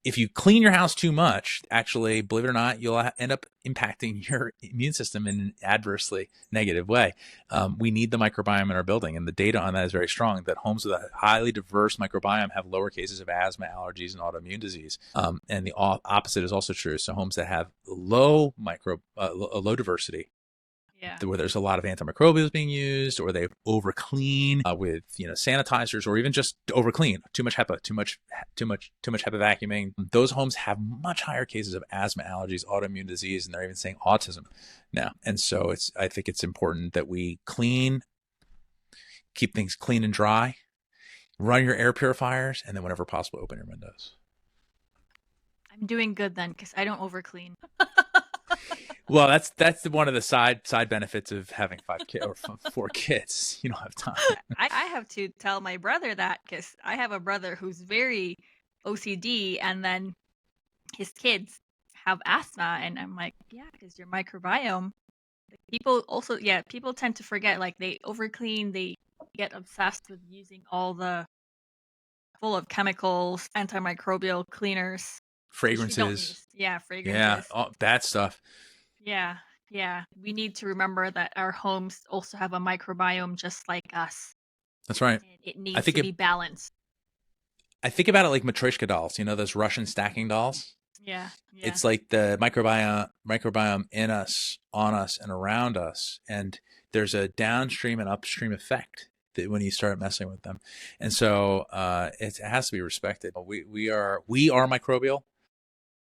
if you clean your house too much, actually, believe it or not, you'll end up impacting your immune system in an adversely negative way. We need the microbiome in our building, and the data on that is very strong, that homes with a highly diverse microbiome have lower cases of asthma, allergies, and autoimmune disease. And the opposite is also true. So homes that have low diversity, where there's a lot of antimicrobials being used, or they over clean with sanitizers, or even just over clean, too much HEPA, too much HEPA vacuuming. Those homes have much higher cases of asthma, allergies, autoimmune disease, and they're even saying autism now. And so I think it's important that we keep things clean and dry, run your air purifiers, and then whenever possible, open your windows. I'm doing good then, because I don't over clean. Well, that's one of the side benefits of having 5 kids or 4 kids. You don't have time. I have to tell my brother that, because I have a brother who's very OCD, and then his kids have asthma, and I'm like, because your microbiome. People tend to forget, like they over clean, they get obsessed with using all the full of chemicals, antimicrobial cleaners, fragrances. Fragrances. Yeah, all that stuff. Yeah. We need to remember that our homes also have a microbiome just like us. That's right. And it needs to be balanced. I think about it like Matryoshka dolls, those Russian stacking dolls? Yeah. It's like the microbiome in us, on us, and around us. And there's a downstream and upstream effect that when you start messing with them. And so it has to be respected. We are microbial.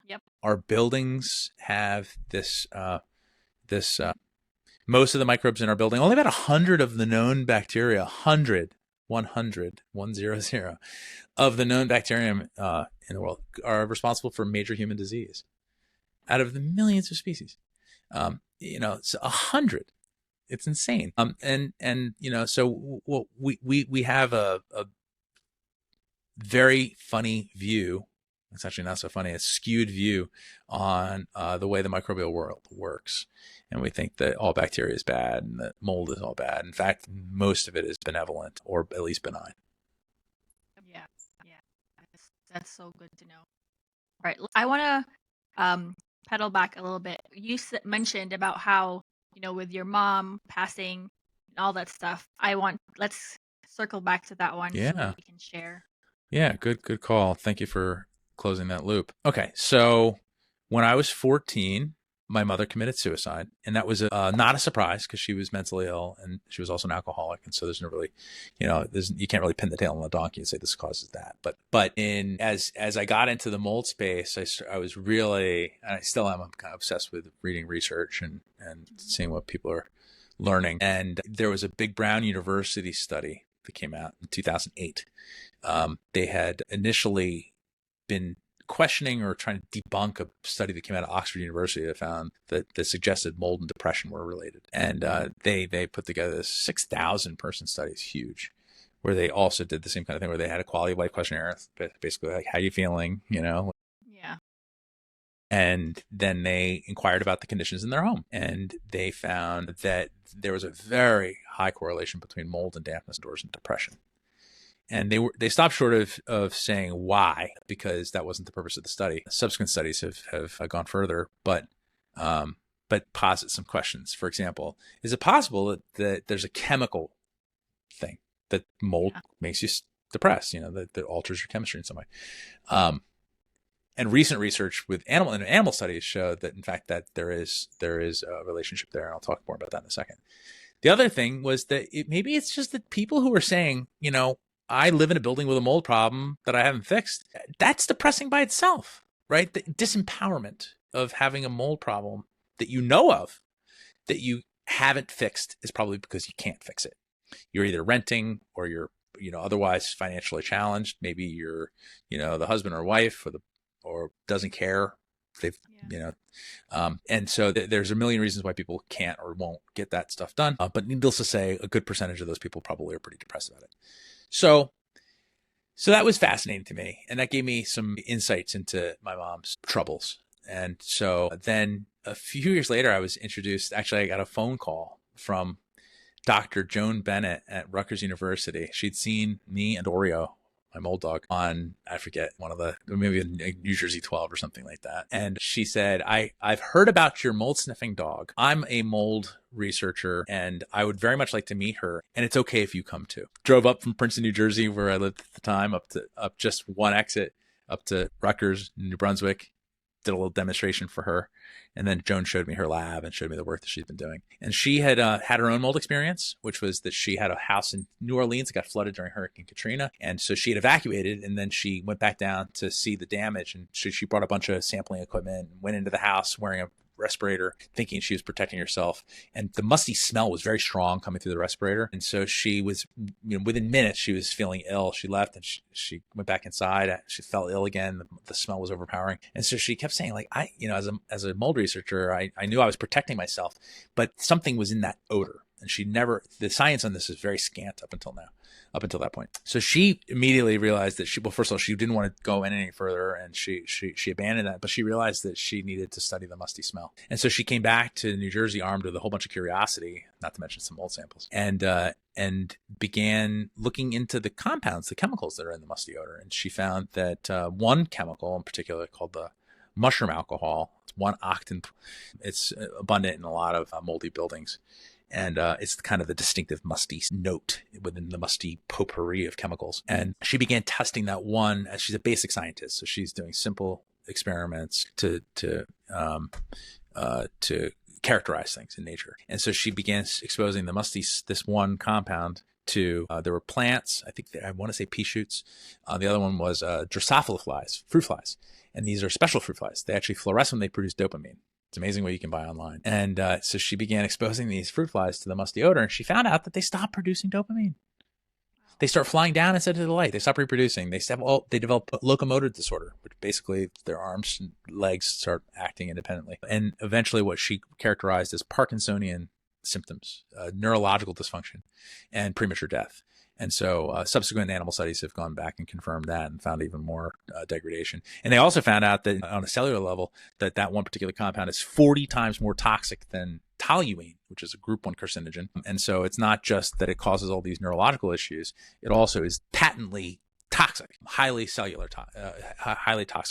Yep. Our buildings have this, most of the microbes in our building, only about 100 of the known bacteria, 100 of the known bacteria in the world are responsible for major human disease out of the millions of species. It's 100. It's insane. So we have a very funny view. It's actually not so funny. A skewed view on the way the microbial world works. And we think that all bacteria is bad and that mold is all bad. In fact, most of it is benevolent or at least benign. Yeah. That's so good to know. All right. I want to pedal back a little bit. You mentioned about how, with your mom passing and all that stuff. Let's circle back to that one so we can share. Yeah, good call. Thank you for closing that loop. Okay, so when I was 14, my mother committed suicide, and that was not a surprise because she was mentally ill and she was also an alcoholic, and so there's no really, you can't really pin the tail on the donkey and say this causes that. But as I got into the mold space, I was really, and I still am, I'm kind of obsessed with reading research and seeing what people are learning. And there was a big Brown University study that came out in 2008. They had initially been questioning or trying to debunk a study that came out of Oxford University that found that suggested mold and depression were related. And they put together this 6,000 person study. It's huge, where they also did the same kind of thing, where they had a quality of life questionnaire, basically like, how you feeling, Yeah. And then they inquired about the conditions in their home, and they found that there was a very high correlation between mold and dampness indoors and depression. And they stopped short of saying why, because that wasn't the purpose of the study. Subsequent studies have gone further, but posit some questions. For example, is it possible that there's a chemical thing that mold makes you depressed? That alters your chemistry in some way. And recent research with animal studies show that, in fact, that there is a relationship there, and I'll talk more about that in a second. The other thing was that maybe it's just that people who are saying, I live in a building with a mold problem that I haven't fixed. That's depressing by itself, right? The disempowerment of having a mold problem that you know of, that you haven't fixed, is probably because you can't fix it. You're either renting or you're, otherwise financially challenged. Maybe you're, the husband or wife or doesn't care. And so there's a million reasons why people can't or won't get that stuff done. But needless to say, a good percentage of those people probably are pretty depressed about it. So that was fascinating to me. And that gave me some insights into my mom's troubles. And so then a few years later, I was introduced, actually, I got a phone call from Dr. Joan Bennett at Rutgers University. She'd seen me and Oreo, my mold dog, on, I forget, maybe New Jersey 12 or something like that. And she said, I've heard about your mold sniffing dog. I'm a mold researcher and I would very much like to meet her. And it's okay if you come too. Drove up from Princeton, New Jersey, where I lived at the time, up just one exit, up to Rutgers, New Brunswick, did a little demonstration for her. And then Joan showed me her lab and showed me the work that she'd been doing. And she had had her own mold experience, which was that she had a house in New Orleans that got flooded during Hurricane Katrina. And so she had evacuated, and then she went back down to see the damage. And she brought a bunch of sampling equipment and went into the house wearing a respirator, thinking she was protecting herself. And the musty smell was very strong coming through the respirator. And so she was, within minutes, she was feeling ill. She left and she went back inside. She felt ill again. The smell was overpowering. And so she kept saying, like, as a mold researcher, I knew I was protecting myself, but something was in that odor. And the science on this is very scant up until that point. So she immediately realized that first of all, she didn't want to go in any further, and she abandoned that, but she realized that she needed to study the musty smell. And so she came back to New Jersey armed with a whole bunch of curiosity, not to mention some mold samples, and began looking into the compounds, the chemicals that are in the musty odor. And she found that one chemical in particular, called the mushroom alcohol, it's 1-octane. It's abundant in a lot of moldy buildings. And it's kind of the distinctive musty note within the musty potpourri of chemicals. And she began testing that one. She's a basic scientist, so she's doing simple experiments to characterize things in nature. And so she began exposing this one compound to, there were plants, I want to say pea shoots. The other one was Drosophila flies, fruit flies. And these are special fruit flies. They actually fluoresce when they produce dopamine. It's amazing what you can buy online. And so she began exposing these fruit flies to the musty odor, and she found out that they stopped producing dopamine. They start flying down instead of the light. They stop reproducing. They develop locomotor disorder, which basically their arms and legs start acting independently. And eventually what she characterized as Parkinsonian symptoms, neurological dysfunction, and premature death. And so subsequent animal studies have gone back and confirmed that and found even more degradation. And they also found out that on a cellular level, that one particular compound is 40 times more toxic than toluene, which is a group 1 carcinogen. And so it's not just that it causes all these neurological issues, it also is patently toxic, highly toxic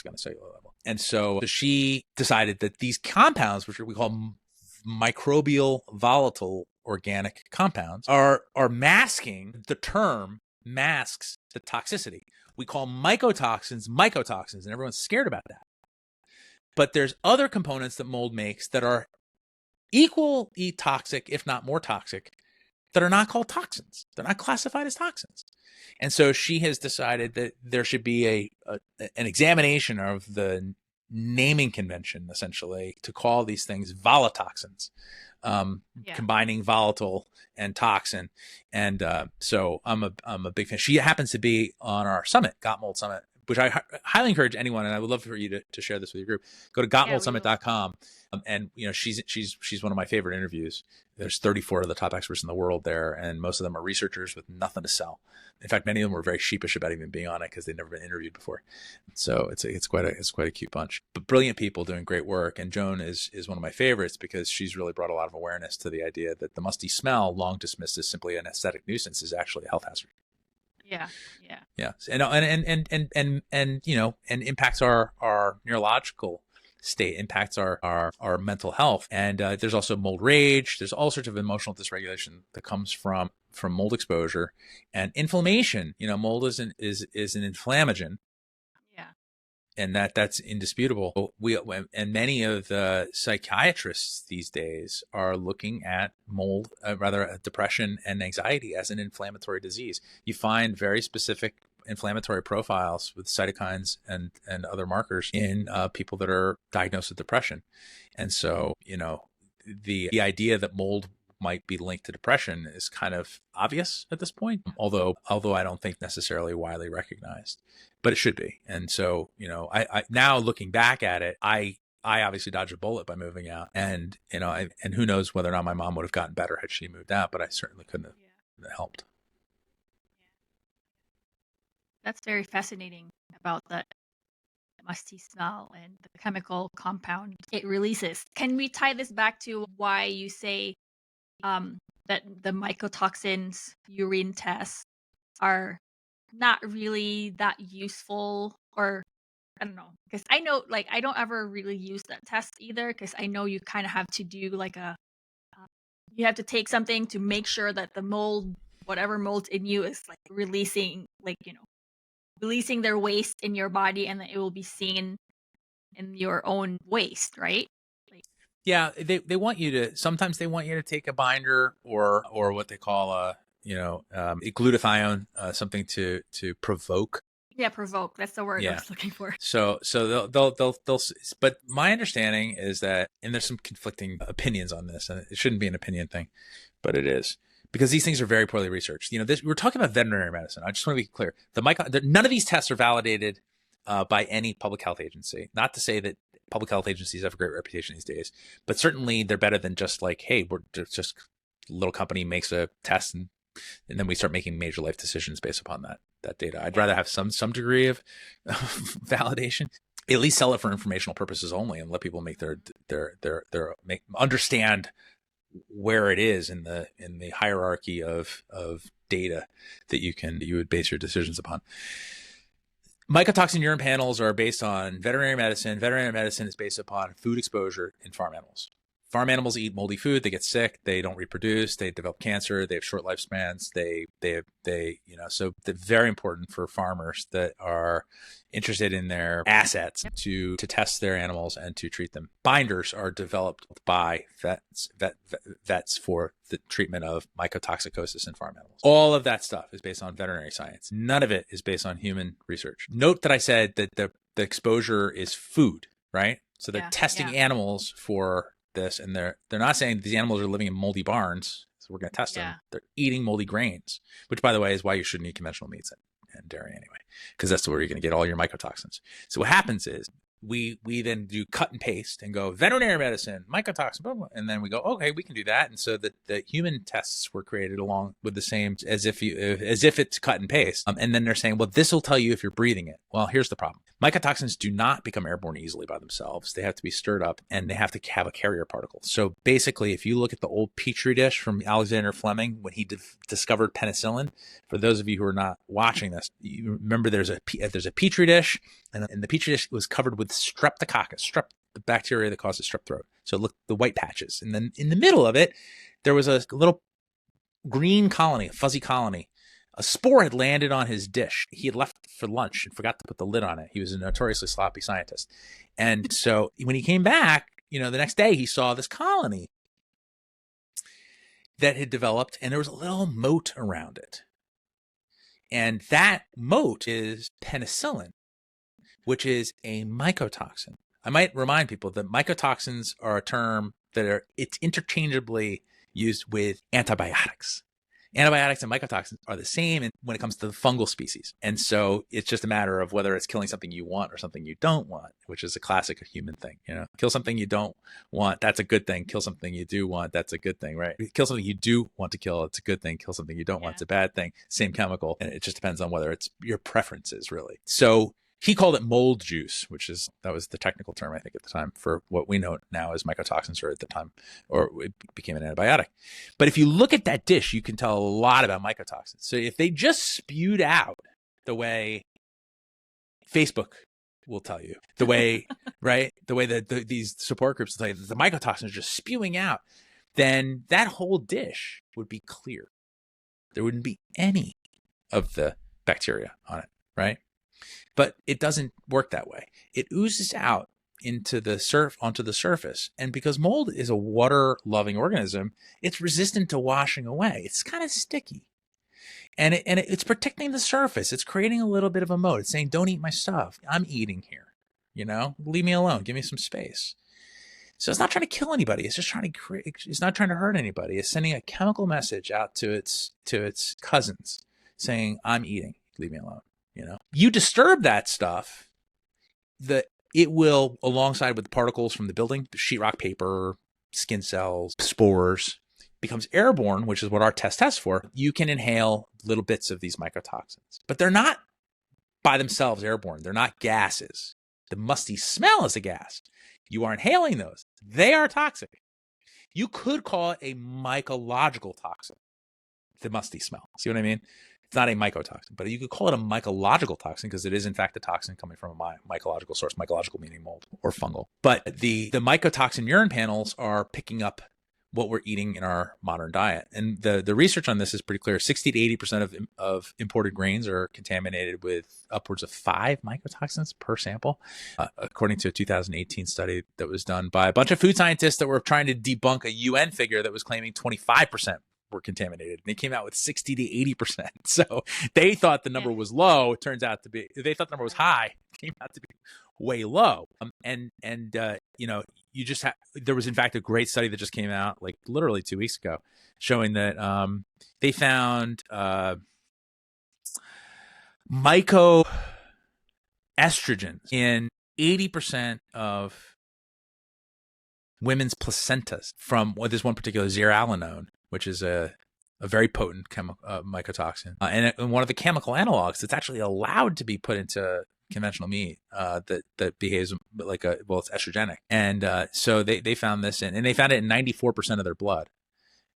on a cellular level. And so she decided that these compounds, which we call microbial volatile organic compounds, are masking. The term masks the toxicity. We call mycotoxins, and everyone's scared about that. But there's other components that mold makes that are equally toxic, if not more toxic, that are not called toxins. They're not classified as toxins. And so she has decided that there should be an examination of the naming convention, essentially, to call these things volatoxins, combining volatile and toxin. And so I'm a big fan. She happens to be on our summit, Got Mold Summit, which I highly encourage anyone, and I would love for you to share this with your group. Go to Yeah, we will. gotmoldsummit.com, and she's one of my favorite interviews. There's 34 of the top experts in the world there, and most of them are researchers with nothing to sell. In fact, many of them were very sheepish about even being on it because they'd never been interviewed before. So it's quite a cute bunch, but brilliant people doing great work. And Joan is one of my favorites because she's really brought a lot of awareness to the idea that the musty smell, long dismissed as simply an aesthetic nuisance, is actually a health hazard. Yeah. And impacts our neurological state, impacts our mental health. And there's also mold rage. There's all sorts of emotional dysregulation that comes from mold exposure and inflammation. Mold is an inflammagen. Yeah. And that's indisputable. And many of the psychiatrists these days are looking at mold, depression and anxiety as an inflammatory disease. You find very specific inflammatory profiles with cytokines and other markers in people that are diagnosed with depression. And so, the idea that mold might be linked to depression is kind of obvious at this point, although I don't think necessarily widely recognized, but it should be. And so, I now looking back at it, I obviously dodged a bullet by moving out, and and who knows whether or not my mom would have gotten better had she moved out, but I certainly couldn't have helped. That's very fascinating about the musty smell and the chemical compound it releases. Can we tie this back to why you say that the mycotoxins urine tests are not really that useful? Or I don't know, because I know, like, I don't ever really use that test either, because I know you kind of have to do like you have to take something to make sure that the mold, whatever mold's in you, is like releasing their waste in your body, and then it will be seen in your own waste, right? Yeah, they want you to. Sometimes they want you to take a binder or what they call a glutathione, something to provoke. Yeah, provoke. That's the word I was looking for. So they'll. But my understanding is that, and there's some conflicting opinions on this, and it shouldn't be an opinion thing, but it is, because these things are very poorly researched. We're talking about veterinary medicine. I just want to be clear. None of these tests are validated by any public health agency. Not to say that public health agencies have a great reputation these days, but certainly they're better than just like, hey, we're just a little company makes a test and then we start making major life decisions based upon that data. I'd rather have some degree of validation. At least sell it for informational purposes only, and let people make understand where it is in the hierarchy of data that you would base your decisions upon. Mycotoxin urine panels are based on veterinary medicine. Veterinary medicine is based upon food exposure in farm animals. Farm animals eat moldy food. They get sick. They don't reproduce. They develop cancer. They have short lifespans. So they're very important for farmers that are interested in their assets to test their animals and to treat them. Binders are developed by vets for the treatment of mycotoxicosis in farm animals. All of that stuff is based on veterinary science. None of it is based on human research. Note that I said that the exposure is food, right? So they're testing animals for this, and they're not saying these animals are living in moldy barns, so we're going to test them. They're eating moldy grains, which, by the way, is why you shouldn't eat conventional meats and dairy anyway, because that's where you're going to get all your mycotoxins. So what happens is we then do cut and paste and go veterinary medicine, mycotoxin, blah, blah, and then we go, okay, we can do that. And so the human tests were created along with the same, as if it's cut and paste. And then they're saying, well, this will tell you if you're breathing it. Well, here's the problem. Mycotoxins do not become airborne easily by themselves. They have to be stirred up, and they have to have a carrier particle. So basically, if you look at the old Petri dish from Alexander Fleming when he discovered penicillin, for those of you who are not watching this, you remember there's a Petri dish, and the Petri dish was covered with streptococcus, the bacteria that causes strep throat. So look, the white patches. And then in the middle of it, there was a little green colony, a fuzzy colony. A spore had landed on his dish. He had left for lunch and forgot to put the lid on it. He was a notoriously sloppy scientist. And so when he came back, the next day he saw this colony that had developed, and there was a little moat around it. And that moat is penicillin, which is a mycotoxin. I might remind people that mycotoxins are a term it's interchangeably used with antibiotics. Antibiotics and mycotoxins are the same when it comes to the fungal species. And so it's just a matter of whether it's killing something you want or something you don't want, which is a classic human thing. Kill something you don't want, that's a good thing. Kill something you do want, that's a good thing, right? Kill something you do want to kill, it's a good thing. Kill something you don't want, it's a bad thing. Same chemical. And it just depends on whether it's your preferences, really. So he called it mold juice, that was the technical term, I think, at the time for what we know now as mycotoxins, or at the time, or it became an antibiotic. But if you look at that dish, you can tell a lot about mycotoxins. So if they just spewed out the way Facebook will tell you, the way, right, the way that these support groups will tell you that the mycotoxins are just spewing out, then that whole dish would be clear. There wouldn't be any of the bacteria on it, right? But it doesn't work that way. It oozes out onto the surface. And because mold is a water-loving organism, it's resistant to washing away. It's kind of sticky. And it's protecting the surface. It's creating a little bit of a moat. It's saying, don't eat my stuff. I'm eating here. Leave me alone. Give me some space. So it's not trying to kill anybody. It's just it's not trying to hurt anybody. It's sending a chemical message out to its cousins saying, I'm eating. Leave me alone. You disturb that stuff, it will, alongside with the particles from the building, sheetrock paper, skin cells, spores, becomes airborne, which is what our test tests for. You can inhale little bits of these mycotoxins, but they're not by themselves airborne. They're not gases. The musty smell is a gas. You are inhaling those. They are toxic. You could call it a mycological toxin, the musty smell. See what I mean? It's not a mycotoxin, but you could call it a mycological toxin because it is, in fact, a toxin coming from a mycological source, mycological meaning mold or fungal. But the mycotoxin urine panels are picking up what we're eating in our modern diet. And the research on this is pretty clear. 60 to 80% of imported grains are contaminated with upwards of 5 mycotoxins per sample, according to a 2018 study that was done by a bunch of food scientists that were trying to debunk a UN figure that was claiming 25% were contaminated. And they came out with 60 to 80%. So they thought the number was low. It turns out to be, they thought the number was high. It came out to be way low. You just there was, in fact, a great study that just came out like literally 2 weeks ago showing that they found mycoestrogens in 80% of women's placentas from this one particular zearalenone, which is a very potent mycotoxin, and one of the chemical analogs that's actually allowed to be put into conventional meat that behaves like it's estrogenic. And so they found this and they found it in 94% of their blood.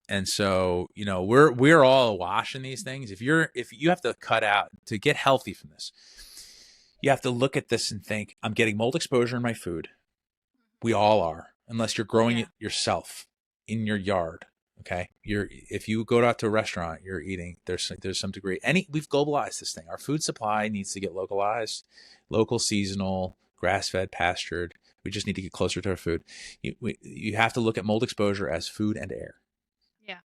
And so, we're all awash in these things. If you have to cut out to get healthy from this, you have to look at this and think, I'm getting mold exposure in my food. We all are, unless you're growing it yourself in your yard. Okay. If you go out to a restaurant, you're eating, there's some degree, we've globalized this thing. Our food supply needs to get localized, local, seasonal, grass-fed, pastured. We just need to get closer to our food. You have to look at mold exposure as food and air. Yeah.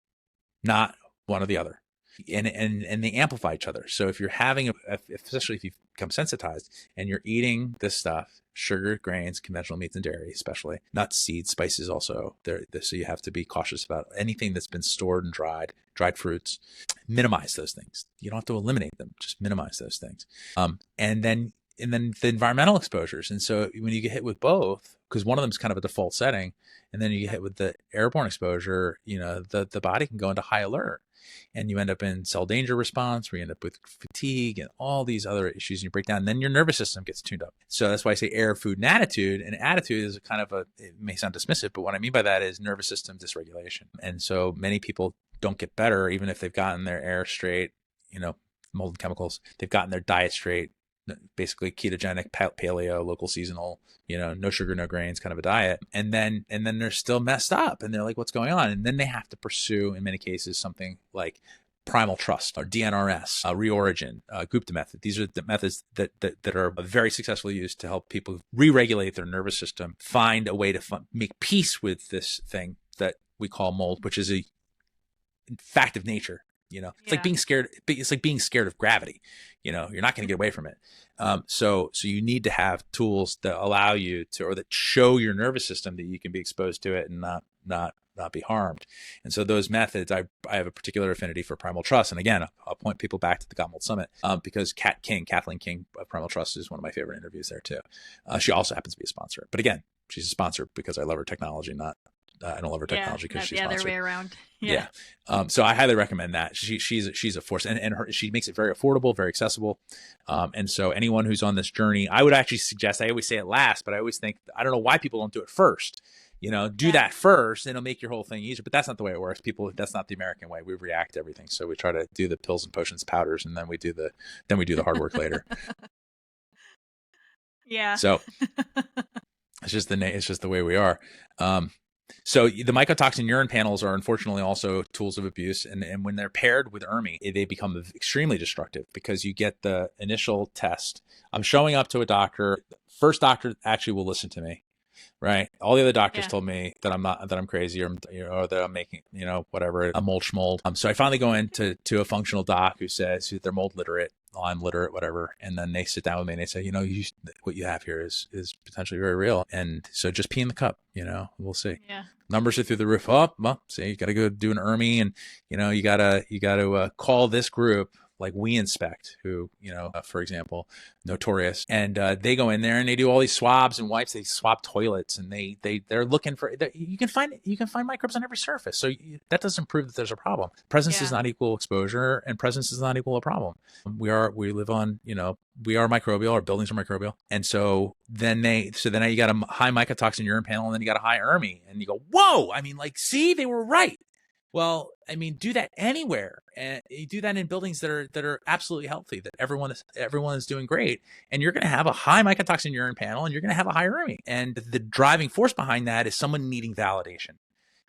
Not one or the other. And they amplify each other. So if you're having, especially if you become sensitized and you're eating this stuff, sugar, grains, conventional meats and dairy, especially nuts, seeds, spices also. So you have to be cautious about anything that's been stored and dried fruits. Minimize those things. You don't have to eliminate them. Just minimize those things. And then the environmental exposures. And so when you get hit with both, because one of them is kind of a default setting, and then you get hit with the airborne exposure, the body can go into high alert. And you end up in cell danger response, where you end up with fatigue and all these other issues, and you break down, and then your nervous system gets tuned up. So that's why I say air, food, and attitude. And attitude is kind of it may sound dismissive, but what I mean by that is nervous system dysregulation. And so many people don't get better, even if they've gotten their air straight, mold and chemicals, they've gotten their diet straight, basically ketogenic, paleo, local, seasonal, no sugar, no grains kind of a diet. And then they're still messed up and they're like, what's going on? And then they have to pursue, in many cases, something like primal trust or DNRS, reorigin, Gupta method. These are the methods that are very successfully used to help people re-regulate their nervous system, find a way to make peace with this thing that we call mold, which is a fact of nature. It's like being scared. It's like being scared of gravity. You're not going to get away from it. So you need to have tools that allow you to, or that show your nervous system that you can be exposed to it and not be harmed. And so those methods, I have a particular affinity for Primal Trust. And again, I'll point people back to the Got Mold Summit because Kathleen King of Primal Trust is one of my favorite interviews there too. She also happens to be a sponsor, but again, she's a sponsor because I love her technology, not I don't love her technology because she's sponsored. The other way around. Yeah. So I highly recommend that. She's a force, and she makes it very affordable, very accessible. And so anyone who's on this journey, I would actually suggest, I always say it last, but I always think, I don't know why people don't do it first. Do that first and it'll make your whole thing easier. But that's not the way it works. That's not the American way. We react to everything. So we try to do the pills and potions, powders, and then we do the hard work later. Yeah. So it's just the way we are. So the mycotoxin urine panels are unfortunately also tools of abuse. And when they're paired with ERMI, they become extremely destructive because you get the initial test. I'm showing up to a doctor. First doctor actually will listen to me, right? All the other doctors told me that I'm crazy or that I'm making, whatever, a mold schmold. So I finally go into a functional doc who says they're mold literate. I'm literate, whatever. And then they sit down with me and they say, what you have here is potentially very real. And so just pee in the cup, we'll see. Yeah. Numbers are through the roof. Oh, well, see, you got to go do an ERMI and, you got to call this group like We Inspect, who, for example, notorious. And they go in there and they do all these swabs and wipes. They swab toilets and they're looking for, you can find microbes on every surface. So that doesn't prove that there's a problem. Presence is not equal exposure, and presence is not equal a problem. We live on, we are microbial, our buildings are microbial. And so then now you got a high mycotoxin urine panel and then you got a high ERMI and you go, whoa, see, they were right. Well, do that anywhere, and you do that in buildings that are absolutely healthy, that everyone is doing great, and you're going to have a high mycotoxin urine panel, and you're going to have a high ERMI. And the driving force behind that is someone needing validation,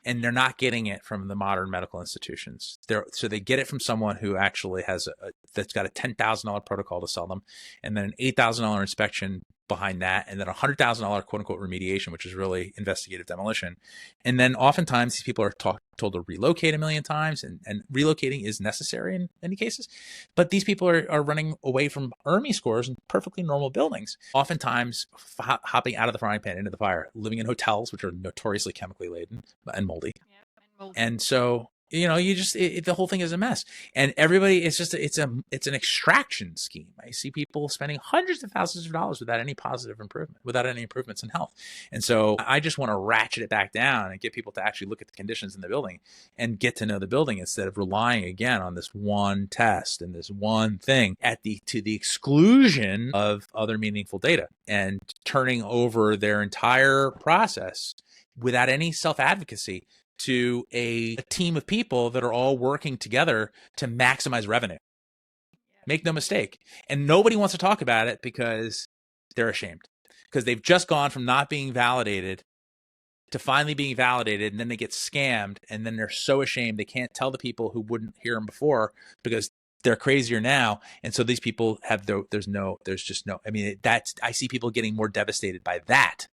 and they're not getting it from the modern medical institutions. So they get it from someone who actually that's got a $10,000 protocol to sell them, and then an $8,000 inspection behind that, and then $100,000 quote unquote remediation, which is really investigative demolition. And then oftentimes these people are told to relocate a million times, and relocating is necessary in many cases. But these people are running away from ERMI scores in perfectly normal buildings, oftentimes hopping out of the frying pan into the fire, living in hotels, which are notoriously chemically laden and moldy. Yeah, and moldy. And so the whole thing is a mess, and everybody, it's an extraction scheme. I see people spending hundreds of thousands of dollars without any positive improvement, without any improvements in health. And so I just want to ratchet it back down and get people to actually look at the conditions in the building and get to know the building instead of relying again on this one test and this one thing to the exclusion of other meaningful data, and turning over their entire process without any self-advocacy to a team of people that are all working together to maximize revenue. Make no mistake. And nobody wants to talk about it because they're ashamed, because they've just gone from not being validated to finally being validated, and then they get scammed, and then they're so ashamed they can't tell the people who wouldn't hear them before because they're crazier now. And so these people have I see people getting more devastated by that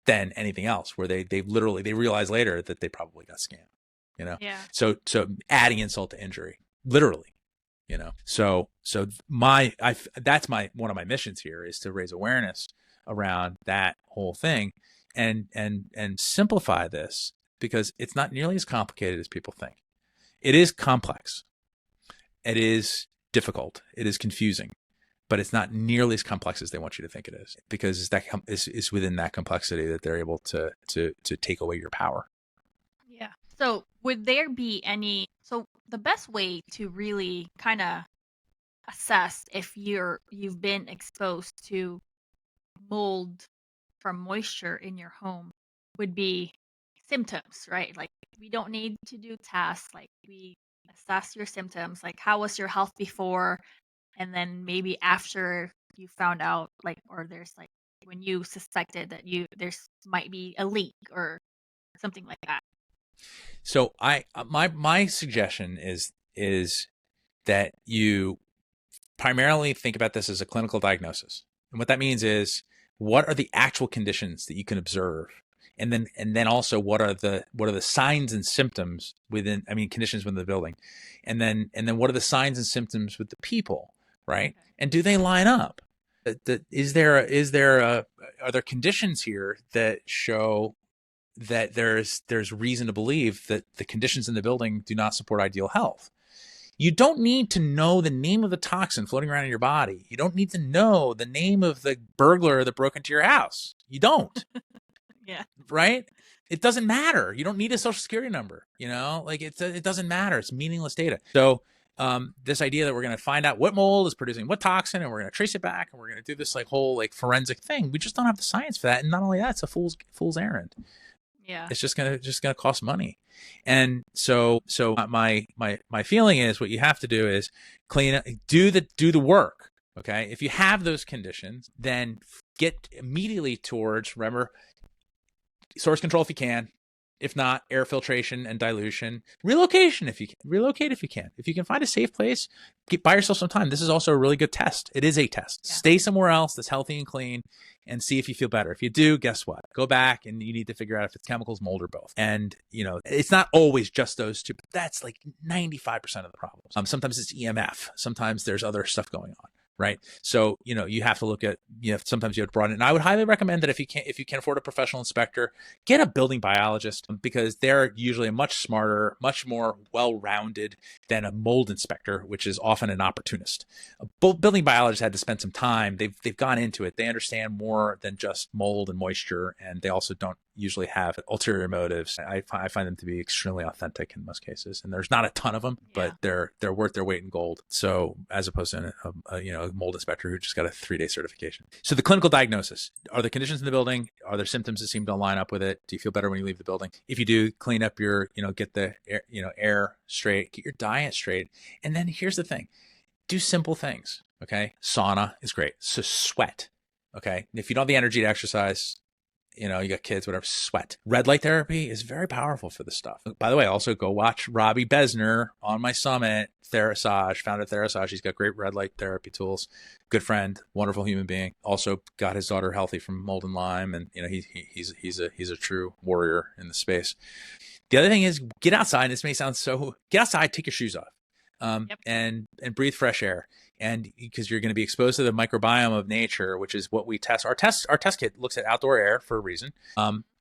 than anything else, where they realize later that they probably got scammed, Yeah. So adding insult to injury, literally, So that's one of my missions here, is to raise awareness around that whole thing, and simplify this, because it's not nearly as complicated as people think. It is complex. It is difficult. It is confusing. But it's not nearly as complex as they want you to think it is, because it's within that complexity that they're able to take away your power. Yeah. So would there be so the best way to really kind of assess if you've been exposed to mold from moisture in your home would be symptoms, right? Like, we don't need to do tests. Like, we assess your symptoms, like how was your health before, and then maybe after you found out, like, or there's like when you suspected that there's might be a leak or something like that. So my suggestion is that you primarily think about this as a clinical diagnosis. And what that means is, what are the actual conditions that you can observe? And then also what are the signs and symptoms conditions within the building? And then what are the signs and symptoms with the people? Right? And do they line up? Are there conditions here that show that there's reason to believe that the conditions in the building do not support ideal health. You don't need to know the name of the toxin floating around in your body. You don't need to know the name of the burglar that broke into your house. You don't. Yeah. Right? It doesn't matter. You don't need a social security number, like it doesn't matter. It's meaningless data. So this idea that we're going to find out what mold is producing what toxin, and we're going to trace it back, and we're going to do this whole forensic thing. We just don't have the science for that. And not only that, it's a fool's errand. Yeah. It's just gonna cost money. And so my feeling is what you have to do is clean up, do the work. Okay. If you have those conditions, then get immediately towards, remember, source control if you can. If not, air filtration and dilution. Relocation if you can. Relocate if you can. If you can find a safe place, buy yourself some time. This is also a really good test. It is a test. Yeah. Stay somewhere else that's healthy and clean and see if you feel better. If you do, guess what? Go back and you need to figure out if it's chemicals, mold, or both. And, it's not always just those two, but that's 95% of the problems. Sometimes it's EMF. Sometimes there's other stuff going on. Right. So, you have to look at, sometimes you have to broaden it. And I would highly recommend that if you can afford a professional inspector, get a building biologist, because they're usually much smarter, much more well-rounded than a mold inspector, which is often an opportunist. Building biologists had to spend some time. They've gone into it. They understand more than just mold and moisture. And they also don't usually have ulterior motives. I find them to be extremely authentic in most cases. And there's not a ton of them, but they're worth their weight in gold. So as opposed to a mold inspector who just got a 3-day certification. So the clinical diagnosis: are the conditions in the building? Are there symptoms that seem to line up with it? Do you feel better when you leave the building? If you do, clean up your, get the air, air straight, get your diet straight. And then here's the thing: do simple things. Okay. Sauna is great. So sweat. Okay. If you don't have the energy to exercise, you got kids, whatever, sweat. Red light therapy is very powerful for this stuff. By the way, also go watch Robbie Besner on my summit, Therasage, founder Therasage. He's got great red light therapy tools. Good friend, wonderful human being. Also got his daughter healthy from mold and Lyme. And, he's a true warrior in the space. The other thing is get outside. This may sound get outside, take your shoes off. And breathe fresh air. And because you're going to be exposed to the microbiome of nature, which is what we test. Our test kit looks at outdoor air for a reason.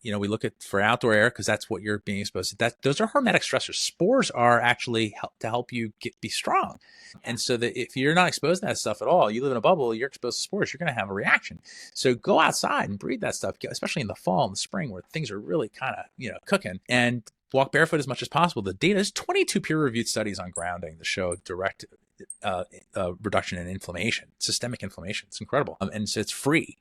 We look for outdoor air because that's what you're being exposed to. Those are hormetic stressors. Spores are actually to help you be strong. And so that if you're not exposed to that stuff at all, you live in a bubble, you're exposed to spores, you're going to have a reaction. So go outside and breathe that stuff, especially in the fall and the spring where things are really kind of, cooking. And walk barefoot as much as possible. The data is 22 peer-reviewed studies on grounding that show direct reduction in inflammation, systemic inflammation. It's incredible. And so it's free.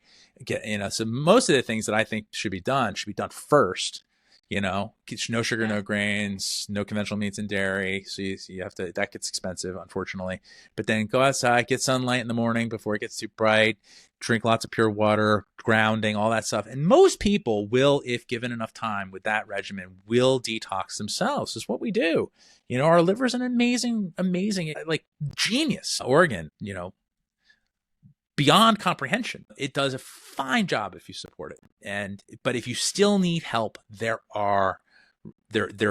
So most of the things that I think should be done first. No sugar, no grains, no conventional meats and dairy. So you have to, that gets expensive, unfortunately. But then go outside, get sunlight in the morning before it gets too bright, drink lots of pure water, grounding, all that stuff. And most people will, if given enough time with that regimen, will detox themselves. It's what we do. Our liver is an amazing, genius organ, beyond comprehension. It does a fine job if you support it. But if you still need help, there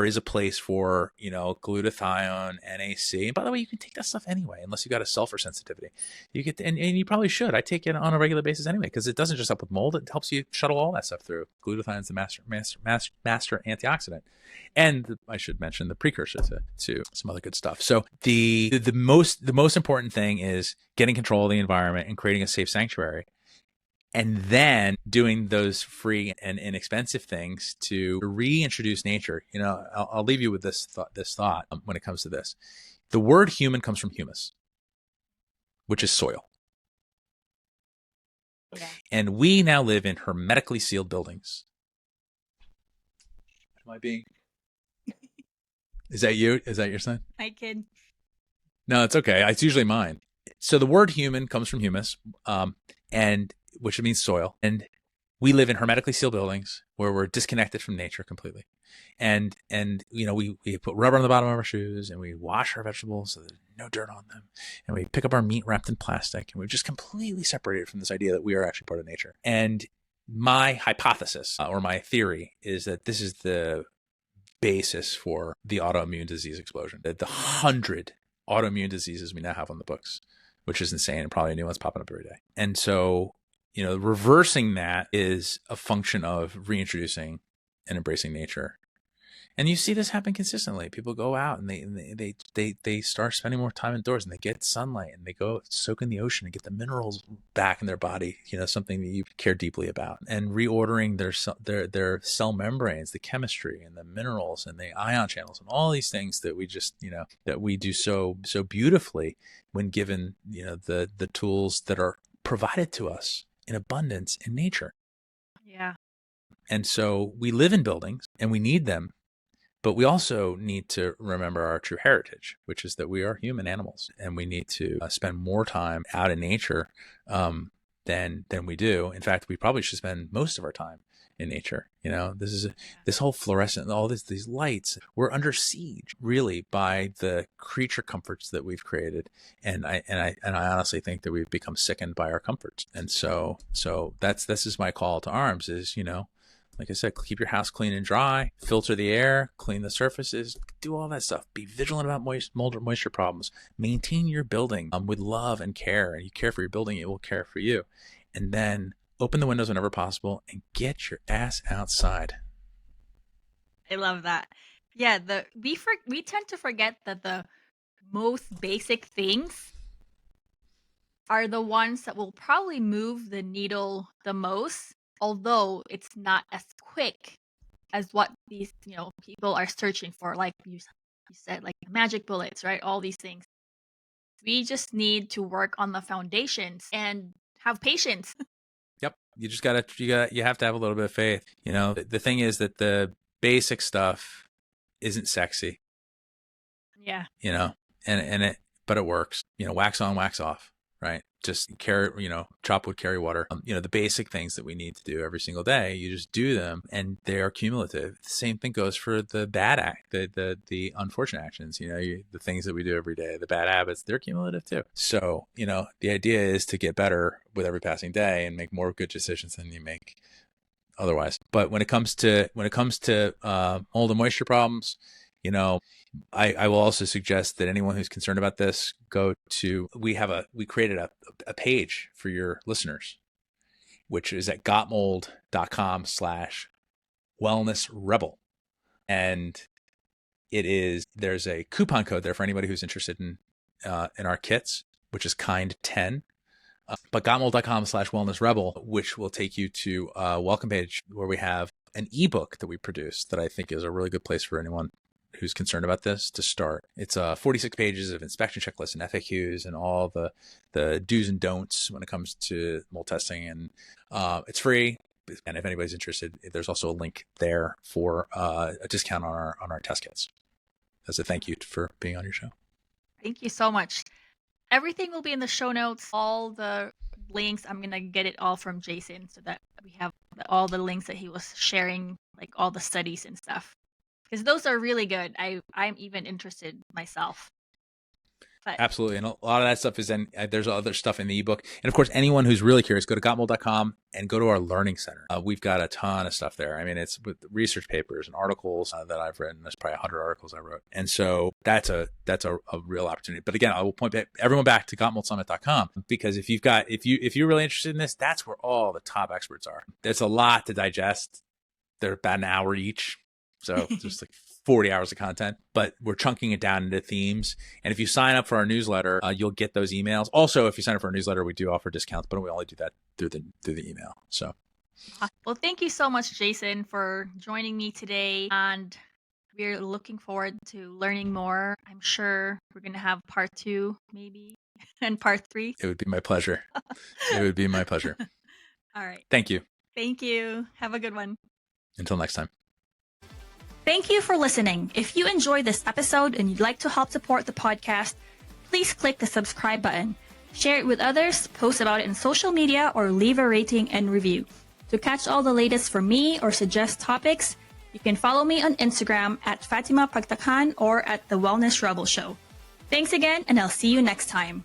is a place for, glutathione, NAC. And by the way, you can take that stuff anyway, unless you've got a sulfur sensitivity. And you probably should. I take it on a regular basis anyway, because it doesn't just help with mold. It helps you shuttle all that stuff through. Glutathione is the master antioxidant. And I should mention the precursor to some other good stuff. So the most important thing is getting control of the environment and creating a safe sanctuary. And then doing those free and inexpensive things to reintroduce nature. I'll leave you with this thought when it comes to this. The word human comes from humus, which is soil. Yeah. And we now live in hermetically sealed buildings. Am I being? Is that you? Is that your son? Hi, kid. No, it's okay. It's usually mine. So the word human comes from humus, and which means soil. And we live in hermetically sealed buildings where we're disconnected from nature completely. And we put rubber on the bottom of our shoes, and we wash our vegetables so there's no dirt on them. And we pick up our meat wrapped in plastic, and we've just completely separated from this idea that we are actually part of nature. And my hypothesis or my theory is that this is the basis for the autoimmune disease explosion. The 100 autoimmune diseases we now have on the books, which is insane, and probably a new one's popping up every day. And so, reversing that is a function of reintroducing and embracing nature. And you see this happen consistently. People go out and they start spending more time indoors, and they get sunlight, and they go soak in the ocean and get the minerals back in their body, something that you care deeply about, and reordering their cell membranes, the chemistry and the minerals and the ion channels and all these things that we just, that we do so beautifully when given, the tools that are provided to us in abundance in nature. Yeah. And so we live in buildings and we need them. But we also need to remember our true heritage, which is that we are human animals, and we need to spend more time out in nature than we do. In fact, we probably should spend most of our time in nature. This whole fluorescent, all these lights. We're under siege, really, by the creature comforts that we've created, and I honestly think that we've become sickened by our comforts. And so this is my call to arms: is like I said, keep your house clean and dry, filter the air, clean the surfaces, do all that stuff. Be vigilant about mold or moisture problems. Maintain your building with love and care. And you care for your building, it will care for you. And then open the windows whenever possible and get your ass outside. I love that. Yeah, we tend to forget that the most basic things are the ones that will probably move the needle the most, although it's not as quick as what these people are searching for, like you said, like magic bullets, right? All these things. We just need to work on the foundations and have patience. Yep. You have to have a little bit of faith. The thing is that the basic stuff isn't sexy. Yeah. But it works. Wax on, wax off. Right. Just chop wood, carry water. The basic things that we need to do every single day, you just do them, and they are cumulative. The same thing goes for the bad act, the unfortunate actions, the things that we do every day, the bad habits, they're cumulative too. So, the idea is to get better with every passing day and make more good decisions than you make otherwise. But when it comes to mold and moisture problems, I will also suggest that anyone who's concerned about this, we created a page for your listeners, which is at gotmold.com/wellnessrebel. And there's a coupon code there for anybody who's interested in our kits, which is kind10. But gotmold.com/wellnessrebel, which will take you to a welcome page where we have an ebook that we produced that I think is a really good place for anyone who's concerned about this to start. It's 46 pages of inspection checklists and FAQs and all the do's and don'ts when it comes to mold testing, and it's free. And if anybody's interested, there's also a link there for a discount on our test kits as a thank you for being on your show. Thank you so much. Everything will be in the show notes. All the links, I'm gonna get it all from Jason so that we have all the links that he was sharing, like all the studies and stuff. Because those are really good. I'm even interested myself. But absolutely. And a lot of that stuff is there's other stuff in the ebook. And of course, anyone who's really curious, go to gotmold.com and go to our learning center. We've got a ton of stuff there. I mean, it's with research papers and articles that I've written. There's probably 100 articles I wrote. And so that's a real opportunity. But again, I will point everyone back to gotmoldsummit.com, because if you're really interested in this, that's where all the top experts are. There's a lot to digest. They're about an hour each. So just like 40 hours of content, but we're chunking it down into themes. And if you sign up for our newsletter, you'll get those emails. Also, if you sign up for our newsletter, we do offer discounts, but we only do that through the email. So, well, thank you so much, Jason, for joining me today. And we're looking forward to learning more. I'm sure we're going to have part 2 maybe and part 3. It would be my pleasure. It would be my pleasure. All right. Thank you. Thank you. Have a good one. Until next time. Thank you for listening. If you enjoyed this episode and you'd like to help support the podcast, please click the subscribe button, share it with others, post about it in social media, or leave a rating and review. To catch all the latest from me or suggest topics, you can follow me on Instagram at Fatima Pagtakan or at The Wellness Rebel Show. Thanks again, and I'll see you next time.